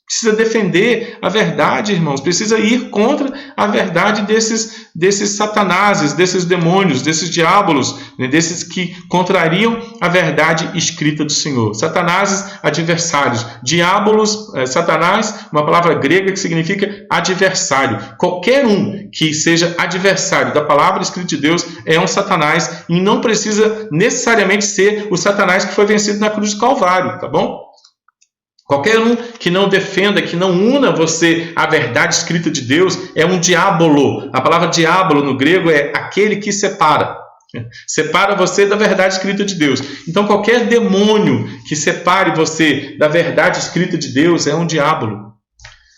Precisa defender a verdade, irmãos. Precisa ir contra a verdade desses satanases, desses demônios, desses diabolos, né? Desses que contrariam a verdade escrita do Senhor. Satanases, adversários. Diabolos, Satanás, uma palavra grega que significa adversário. Qualquer um que seja adversário da palavra escrita de Deus é um Satanás e não precisa necessariamente ser o Satanás que foi vencido na cruz do Calvário, tá bom? Qualquer um que não defenda, que não una você à verdade escrita de Deus, é um diabolo. A palavra diabolo no grego é aquele que separa. Separa você da verdade escrita de Deus. Então qualquer demônio que separe você da verdade escrita de Deus é um diabolo.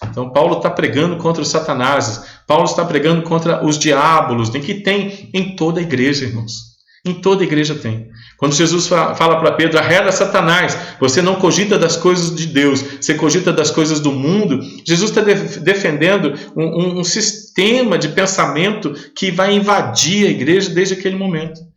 Então Paulo está pregando contra os satanases. Paulo está pregando contra os diabolos, que tem em toda a igreja, irmãos. Em toda a igreja tem. Quando Jesus fala para Pedro, arreda Satanás, você não cogita das coisas de Deus, você cogita das coisas do mundo. Jesus está defendendo um sistema de pensamento que vai invadir a igreja desde aquele momento.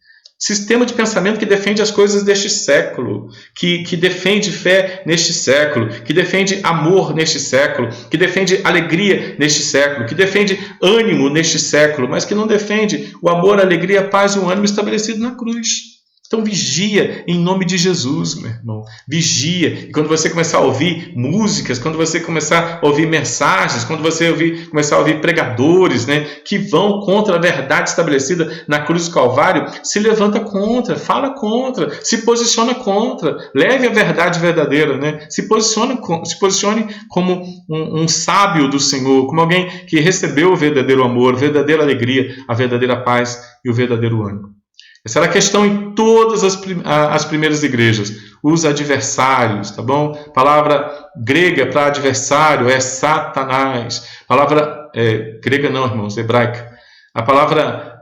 Sistema de pensamento que defende as coisas deste século, que defende fé neste século, que defende amor neste século, que defende alegria neste século, que defende ânimo neste século, mas que não defende o amor, a alegria, a paz e o ânimo estabelecido na cruz. Então vigia em nome de Jesus, meu irmão. Vigia. E quando você começar a ouvir músicas, quando você começar a ouvir mensagens, quando você começar a ouvir pregadores, né, que vão contra a verdade estabelecida na cruz do Calvário, se levanta contra, fala contra, se posiciona contra, leve a verdade verdadeira, né? Se posicione como um sábio do Senhor, como alguém que recebeu o verdadeiro amor, a verdadeira alegria, a verdadeira paz e o verdadeiro ânimo. Essa era a questão em todas as primeiras igrejas. Os adversários, tá bom? Palavra grega para adversário é Satanás. Palavra grega não, irmãos, hebraica. A palavra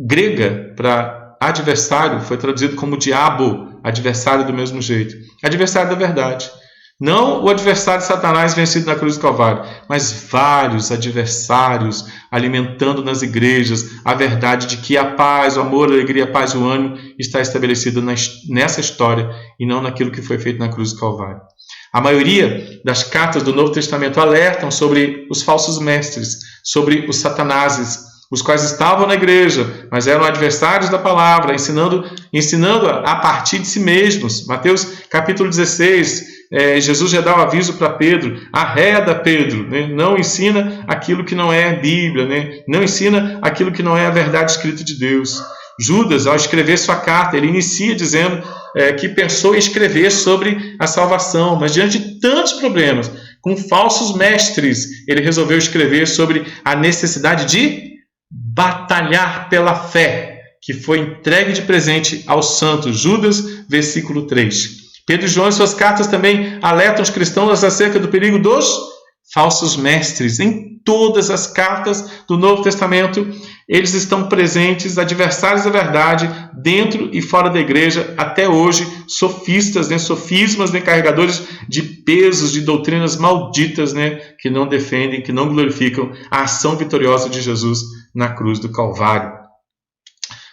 grega para adversário foi traduzido como diabo, adversário do mesmo jeito. Adversário da verdade. Não o adversário de Satanás vencido na cruz do Calvário, mas vários adversários alimentando nas igrejas a verdade de que a paz, o amor, a alegria, a paz e o ânimo está estabelecido nessa história e não naquilo que foi feito na cruz do Calvário. A maioria das cartas do Novo Testamento alertam sobre os falsos mestres, sobre os satanases, os quais estavam na igreja, mas eram adversários da palavra, ensinando a partir de si mesmos. Mateus capítulo 16, Jesus já dá o aviso para Pedro, arreda Pedro, né? Não ensina aquilo que não é a Bíblia, né? Não ensina aquilo que não é a verdade escrita de Deus. Judas, ao escrever sua carta, ele inicia dizendo que pensou em escrever sobre a salvação, mas diante de tantos problemas, com falsos mestres, ele resolveu escrever sobre a necessidade de batalhar pela fé, que foi entregue de presente aos santos. Judas, versículo 3. Pedro e João em suas cartas também alertam os cristãos acerca do perigo dos falsos mestres. Em todas as cartas do Novo Testamento, eles estão presentes, adversários da verdade, dentro e fora da igreja, até hoje, sofistas, né, sofismas, né, carregadores de pesos, de doutrinas malditas, né, que não defendem, que não glorificam a ação vitoriosa de Jesus na cruz do Calvário.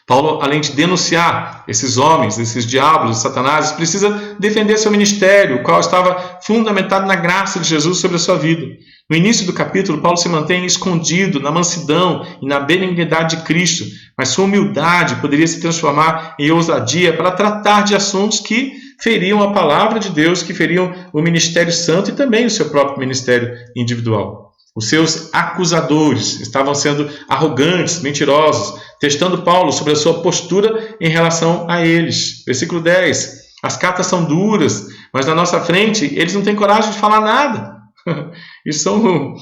Paulo, além de denunciar esses homens, esses diabos, Satanás, precisa defender seu ministério, o qual estava fundamentado na graça de Jesus sobre a sua vida. No início do capítulo, Paulo se mantém escondido na mansidão e na benignidade de Cristo, mas sua humildade poderia se transformar em ousadia para tratar de assuntos que feriam a palavra de Deus, que feriam o ministério santo e também o seu próprio ministério individual. Os seus acusadores estavam sendo arrogantes, mentirosos, testando Paulo sobre a sua postura em relação a eles. Versículo 10. As cartas são duras, mas na nossa frente eles não têm coragem de falar nada. Isso são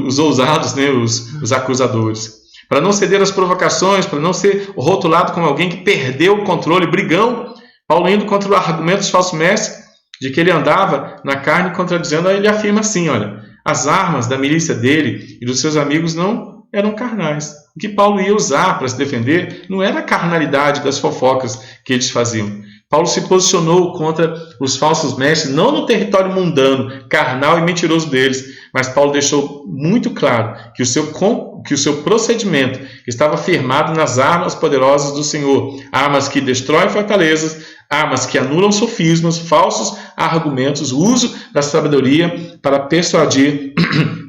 os ousados, né? os acusadores. Para não ceder às provocações, para não ser rotulado como alguém que perdeu o controle, brigão, Paulo indo contra o argumento dos falsos mestres de que ele andava na carne contradizendo, ele afirma assim, olha, as armas da milícia dele e dos seus amigos não eram carnais. O que Paulo ia usar para se defender não era a carnalidade das fofocas que eles faziam. Paulo se posicionou contra os falsos mestres, não no território mundano, carnal e mentiroso deles, mas Paulo deixou muito claro que o seu procedimento estava firmado nas armas poderosas do Senhor, armas que destroem fortalezas, armas que anulam sofismas, falsos argumentos, o uso da sabedoria para persuadir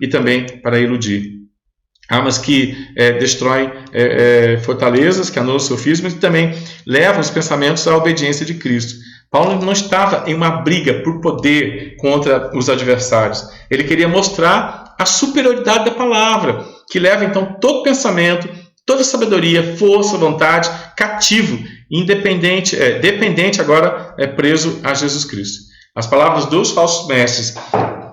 e também para iludir. Armas que destroem fortalezas, que anulam sofismas e também levam os pensamentos à obediência de Cristo. Paulo não estava em uma briga por poder contra os adversários. Ele queria mostrar a superioridade da palavra, que leva então todo pensamento, toda sabedoria, força, vontade, cativo, independente, dependente agora, preso a Jesus Cristo. As palavras dos falsos mestres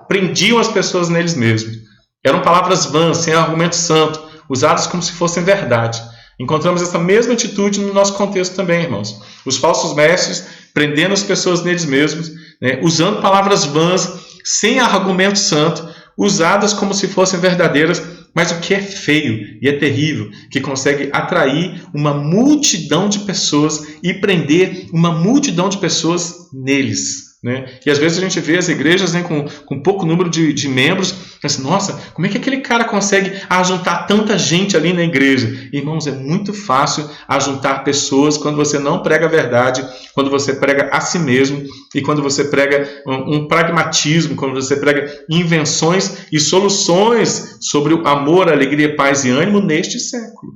prendiam as pessoas neles mesmos. Eram palavras vãs, sem argumento santo, usadas como se fossem verdade. Encontramos essa mesma atitude no nosso contexto também, irmãos. Os falsos mestres prendendo as pessoas neles mesmos, né, usando palavras vãs, sem argumento santo, usadas como se fossem verdadeiras, mas o que é feio e é terrível, que consegue atrair uma multidão de pessoas e prender uma multidão de pessoas neles. Né? E às vezes a gente vê as igrejas, né, com pouco número de membros, assim, nossa, como é que aquele cara consegue ajuntar tanta gente ali na igreja? Irmãos, é muito fácil ajuntar pessoas quando você não prega a verdade, quando você prega a si mesmo e quando você prega um pragmatismo, quando você prega invenções e soluções sobre o amor, alegria, paz e ânimo neste século.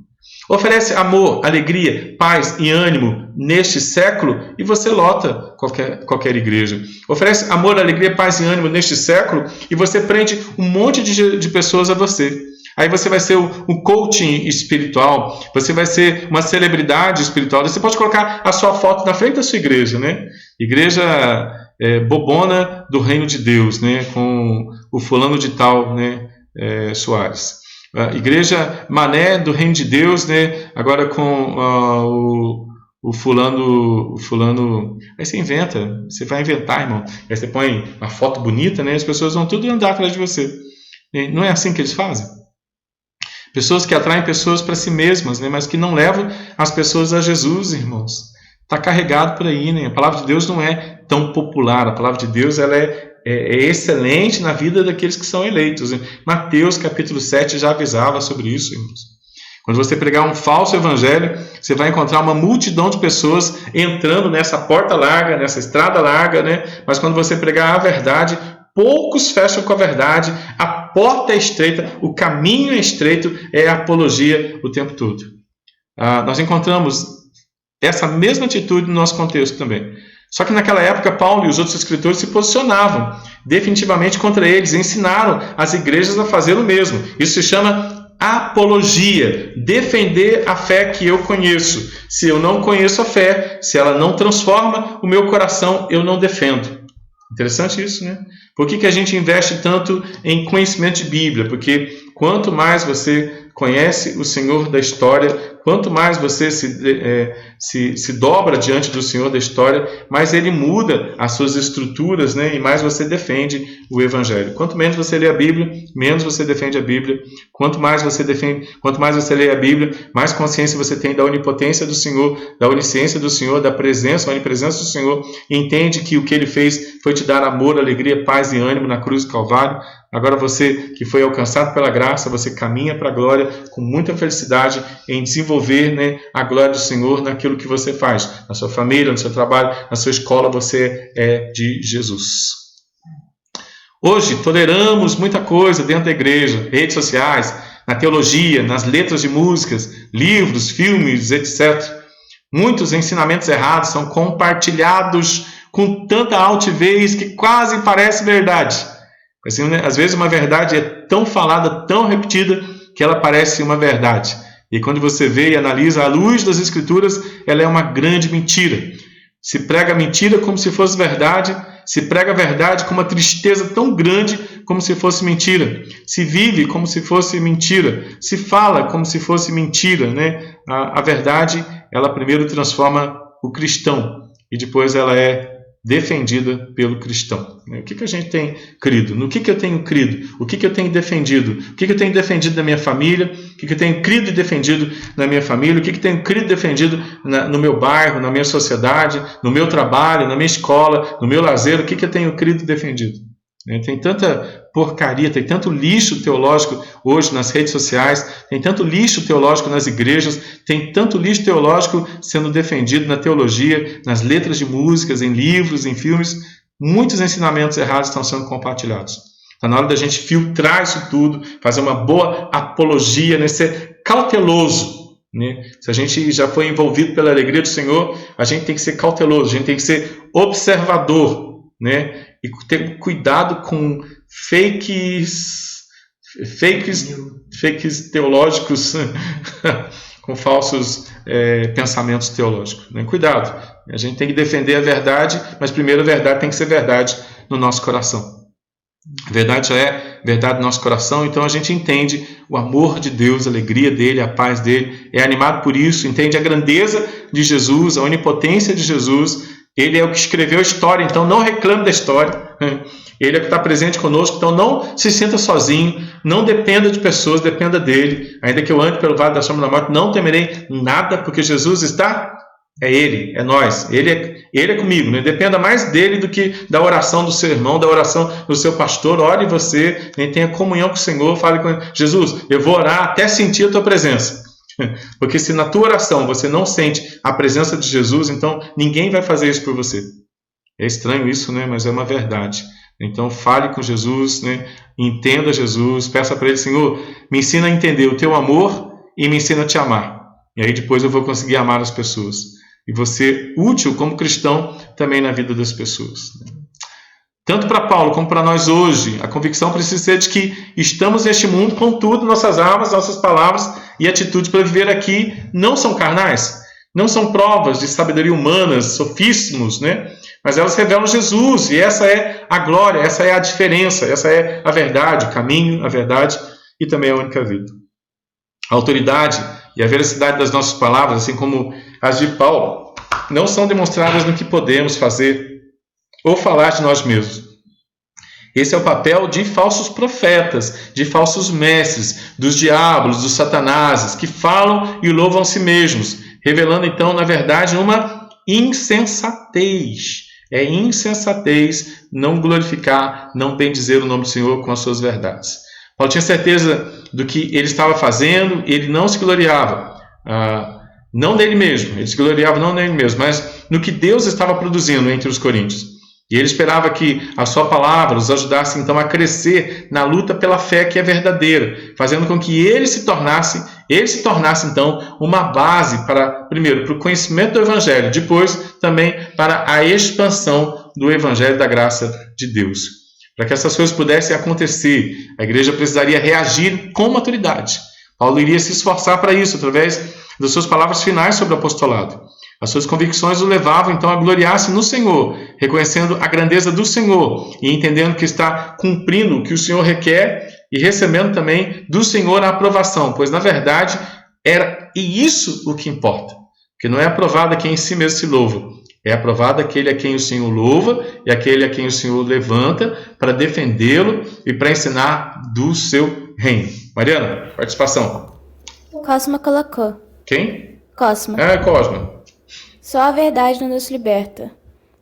Oferece amor, alegria, paz e ânimo neste século e você lota qualquer igreja. Oferece amor, alegria, paz e ânimo neste século e você prende um monte de pessoas a você. Aí você vai ser um coaching espiritual, você vai ser uma celebridade espiritual. Você pode colocar a sua foto na frente da sua igreja, né? Igreja bobona do reino de Deus, né? Com o fulano de tal, né? Soares. Igreja mané do reino de Deus, né? Agora com o fulano. Aí você inventa, você vai inventar, irmão. Aí você põe uma foto bonita, né? As pessoas vão tudo andar atrás de você. Não é assim que eles fazem? Pessoas que atraem pessoas para si mesmas, né? Mas que não levam as pessoas a Jesus, irmãos. Está carregado por aí, né? A palavra de Deus não é tão popular. A palavra de Deus ela é excelente na vida daqueles que são eleitos. Mateus capítulo 7 já avisava sobre isso, irmãos. Quando você pregar um falso evangelho, você vai encontrar uma multidão de pessoas entrando nessa porta larga, nessa estrada larga, né? Mas quando você pregar a verdade, poucos fecham com a verdade, a porta é estreita, o caminho é estreito, é apologia o tempo todo. Nós encontramos essa mesma atitude no nosso contexto também. Só que naquela época, Paulo e os outros escritores se posicionavam definitivamente contra eles, ensinaram as igrejas a fazer o mesmo. Isso se chama apologia, defender a fé que eu conheço. Se eu não conheço a fé, se ela não transforma o meu coração, eu não defendo. Interessante isso, né? Por que a gente investe tanto em conhecimento de Bíblia? Porque quanto mais você conhece o Senhor da história, quanto mais você se dobra diante do Senhor da história, mais Ele muda as suas estruturas, né? E mais você defende o Evangelho. Quanto menos você lê a Bíblia, menos você defende a Bíblia. Quanto mais você lê a Bíblia, mais consciência você tem da onipotência do Senhor, da onisciência do Senhor, da presença, onipresença do Senhor, e entende que o que Ele fez foi te dar amor, alegria, paz e ânimo na cruz do Calvário. Agora você que foi alcançado pela graça, você caminha para a glória com muita felicidade em desenvolver, né, a glória do Senhor naquilo que você faz. Na sua família, no seu trabalho, na sua escola, você é de Jesus. Hoje toleramos muita coisa dentro da igreja, redes sociais, na teologia, nas letras de músicas, livros, filmes, etc. Muitos ensinamentos errados são compartilhados com tanta altivez que quase parece verdade. Assim, né? Às vezes uma verdade é tão falada, tão repetida, que ela parece uma verdade. E quando você vê e analisa à luz das Escrituras, ela é uma grande mentira. Se prega a mentira como se fosse verdade, se prega a verdade com uma tristeza tão grande como se fosse mentira. Se vive como se fosse mentira. Se fala como se fosse mentira, né? A verdade, ela primeiro transforma o cristão e depois ela é defendida pelo cristão. O que a gente tem crido? No que eu tenho crido? O que eu tenho defendido? O que eu tenho defendido na minha família? O que eu tenho crido e defendido na minha família? O que eu tenho crido e defendido no meu bairro, na minha sociedade, no meu trabalho, na minha escola, no meu lazer? O que eu tenho crido e defendido? né? Tem tanta porcaria, tem tanto lixo teológico hoje nas redes sociais, tem tanto lixo teológico nas igrejas, tem tanto lixo teológico sendo defendido na teologia, nas letras de músicas, em livros, em filmes. Muitos ensinamentos errados estão sendo compartilhados. Está na hora da gente filtrar isso tudo, fazer uma boa apologia, né? Ser cauteloso, né? Se a gente já foi envolvido pela alegria do Senhor, a gente tem que ser cauteloso, a gente tem que ser observador, né? E ter cuidado com fakes teológicos, com falsos pensamentos teológicos, né? Cuidado, a gente tem que defender a verdade, mas primeiro a verdade tem que ser verdade no nosso coração. A verdade já é verdade no nosso coração, então a gente entende o amor de Deus, a alegria dele, a paz dele, é animado por isso, entende a grandeza de Jesus, a onipotência de Jesus. Ele é o que escreveu a história, então não reclame da história. Ele é o que está presente conosco, então não se sinta sozinho, não dependa de pessoas, dependa dele. Ainda que eu ande pelo vale da sombra da morte, não temerei nada, porque Jesus está... É Ele, é nós, Ele é comigo, né? Dependa mais dele do que da oração do seu irmão, da oração do seu pastor. Ore você, né? Tenha comunhão com o Senhor, fale com ele. Jesus, eu vou orar até sentir a tua presença. Porque se na tua oração você não sente a presença de Jesus, então ninguém vai fazer isso por você. É estranho isso, né? Mas é uma verdade. Então fale com Jesus, né? Entenda Jesus, peça para ele: Senhor, me ensina a entender o teu amor e me ensina a te amar. E aí depois eu vou conseguir amar as pessoas. E você útil como cristão também na vida das pessoas. Tanto para Paulo como para nós hoje, a convicção precisa ser de que estamos neste mundo, contudo, nossas armas, nossas palavras e atitudes para viver aqui não são carnais, não são provas de sabedoria humanas, sofismos, né? Mas elas revelam Jesus, e essa é a glória, essa é a diferença, essa é a verdade, o caminho, a verdade e também a única vida. A autoridade e a veracidade das nossas palavras, assim como as de Paulo, não são demonstradas no que podemos fazer ou falar de nós mesmos. Esse é o papel de falsos profetas, de falsos mestres, dos diabos, dos satanases, que falam e louvam a si mesmos, revelando então, na verdade, uma insensatez. É insensatez não glorificar, não bendizer o nome do Senhor com as suas verdades. Paulo tinha certeza do que ele estava fazendo, ele não se gloriava, não nele mesmo, ele se gloriava não nele mesmo, mas no que Deus estava produzindo entre os coríntios. E ele esperava que a sua palavra os ajudasse então a crescer na luta pela fé que é verdadeira, fazendo com que ele se tornasse então uma base primeiro para o conhecimento do Evangelho, depois também para a expansão do Evangelho da graça de Deus. Para que essas coisas pudessem acontecer, a igreja precisaria reagir com maturidade. Paulo iria se esforçar para isso, através das suas palavras finais sobre o apostolado. As suas convicções o levavam então a gloriar-se no Senhor, reconhecendo a grandeza do Senhor e entendendo que está cumprindo o que o Senhor requer e recebendo também do Senhor a aprovação, pois na verdade era isso o que importa, porque não é aprovado a quem em si mesmo se louva, é aprovado aquele a quem o Senhor louva e aquele a quem o Senhor levanta para defendê-lo e para ensinar do seu reino. Mariana, participação. Cosma colocou. Quem? Cosma. Cosma. Só a verdade nos liberta.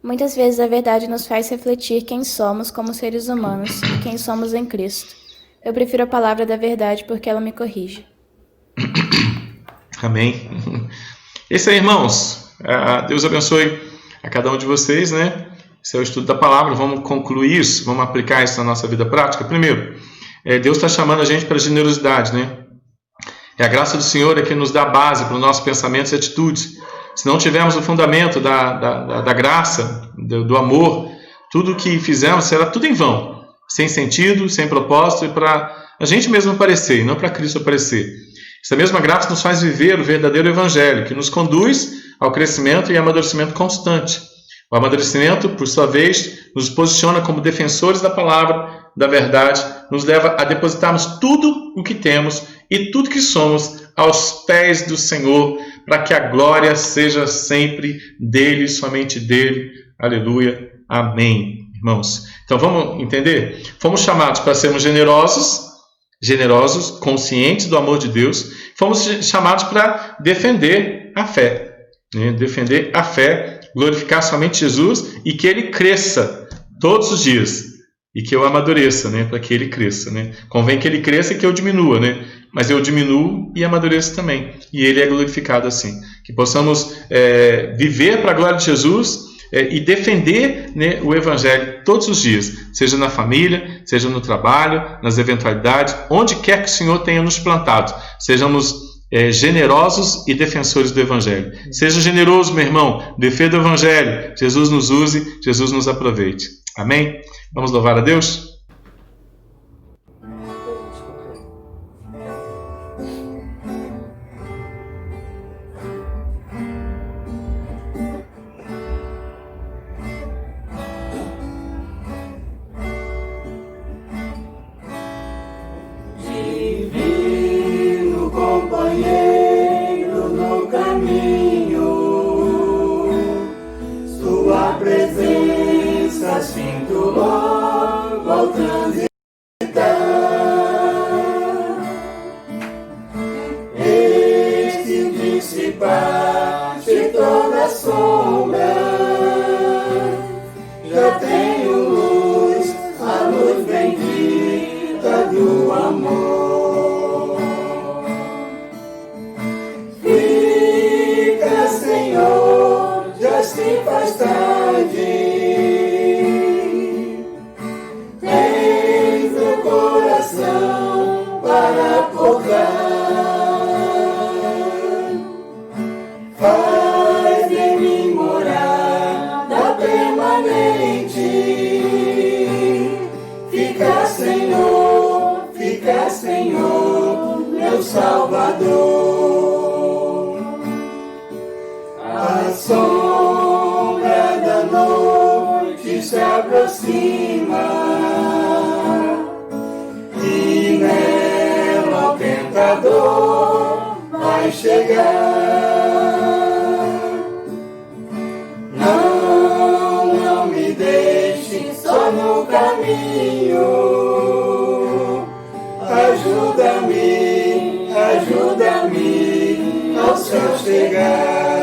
Muitas vezes a verdade nos faz refletir quem somos como seres humanos e quem somos em Cristo. Eu prefiro a palavra da verdade porque ela me corrige. Amém. Isso aí, irmãos. Deus abençoe a cada um de vocês, né? Esse é o estudo da palavra. Vamos concluir isso, vamos aplicar isso na nossa vida prática. Primeiro, Deus está chamando a gente para a generosidade, né? É a graça do Senhor que nos dá base para os nossos pensamentos e atitudes. Se não tivermos o fundamento da graça, do amor, tudo o que fizermos será tudo em vão, sem sentido, sem propósito, e para a gente mesmo aparecer, e não para Cristo aparecer. Essa mesma graça nos faz viver o verdadeiro Evangelho, que nos conduz ao crescimento e amadurecimento constante. O amadurecimento, por sua vez, nos posiciona como defensores da palavra, da verdade, nos leva a depositarmos tudo o que temos e tudo que somos aos pés do Senhor, para que a glória seja sempre dele, somente dele. Aleluia. Amém, irmãos. Então vamos entender? Fomos chamados para sermos generosos, conscientes do amor de Deus. Fomos chamados para defender a fé. Defender a fé, glorificar somente Jesus e que ele cresça todos os dias e que eu amadureça, né, para que ele cresça, né? Convém que ele cresça e que eu diminua, né? Mas eu diminuo e amadureço também, e ele é glorificado assim. Que possamos viver para a glória de Jesus e defender, né, o Evangelho todos os dias, seja na família, seja no trabalho, nas eventualidades, onde quer que o Senhor tenha nos plantado. Sejamos generosos e defensores do Evangelho. Seja generoso, meu irmão, defenda o Evangelho. Jesus nos use, Jesus nos aproveite. Amém? Vamos louvar a Deus? Divino companheiro no caminho, sua presença sinto logo ao transitar. Este dissipar-se toda sombra, já tenho luz, a luz bendita do amor. Fica, Senhor, já se faz tarde. Tens meu coração para acordar. Faz em mim morada permanente. Fica, Senhor, meu Salvador. A sombra da noite se aproxima e nela o tentador vai chegar. Não me deixe só no caminho. Ajuda-me ao céu chegar.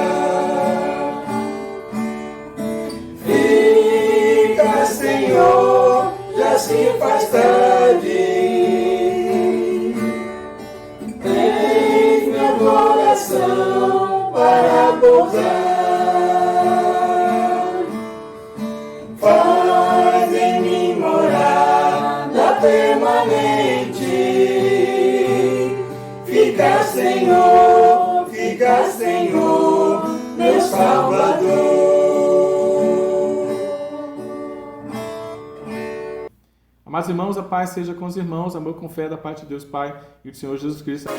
Fica, Senhor, já se faz tarde. Tens meu coração para pousar. Faz em mim morada permanente. Fica, Senhor, meu Salvador. Amados irmãos, a paz seja com os irmãos, amor com fé da parte de Deus Pai e do Senhor Jesus Cristo.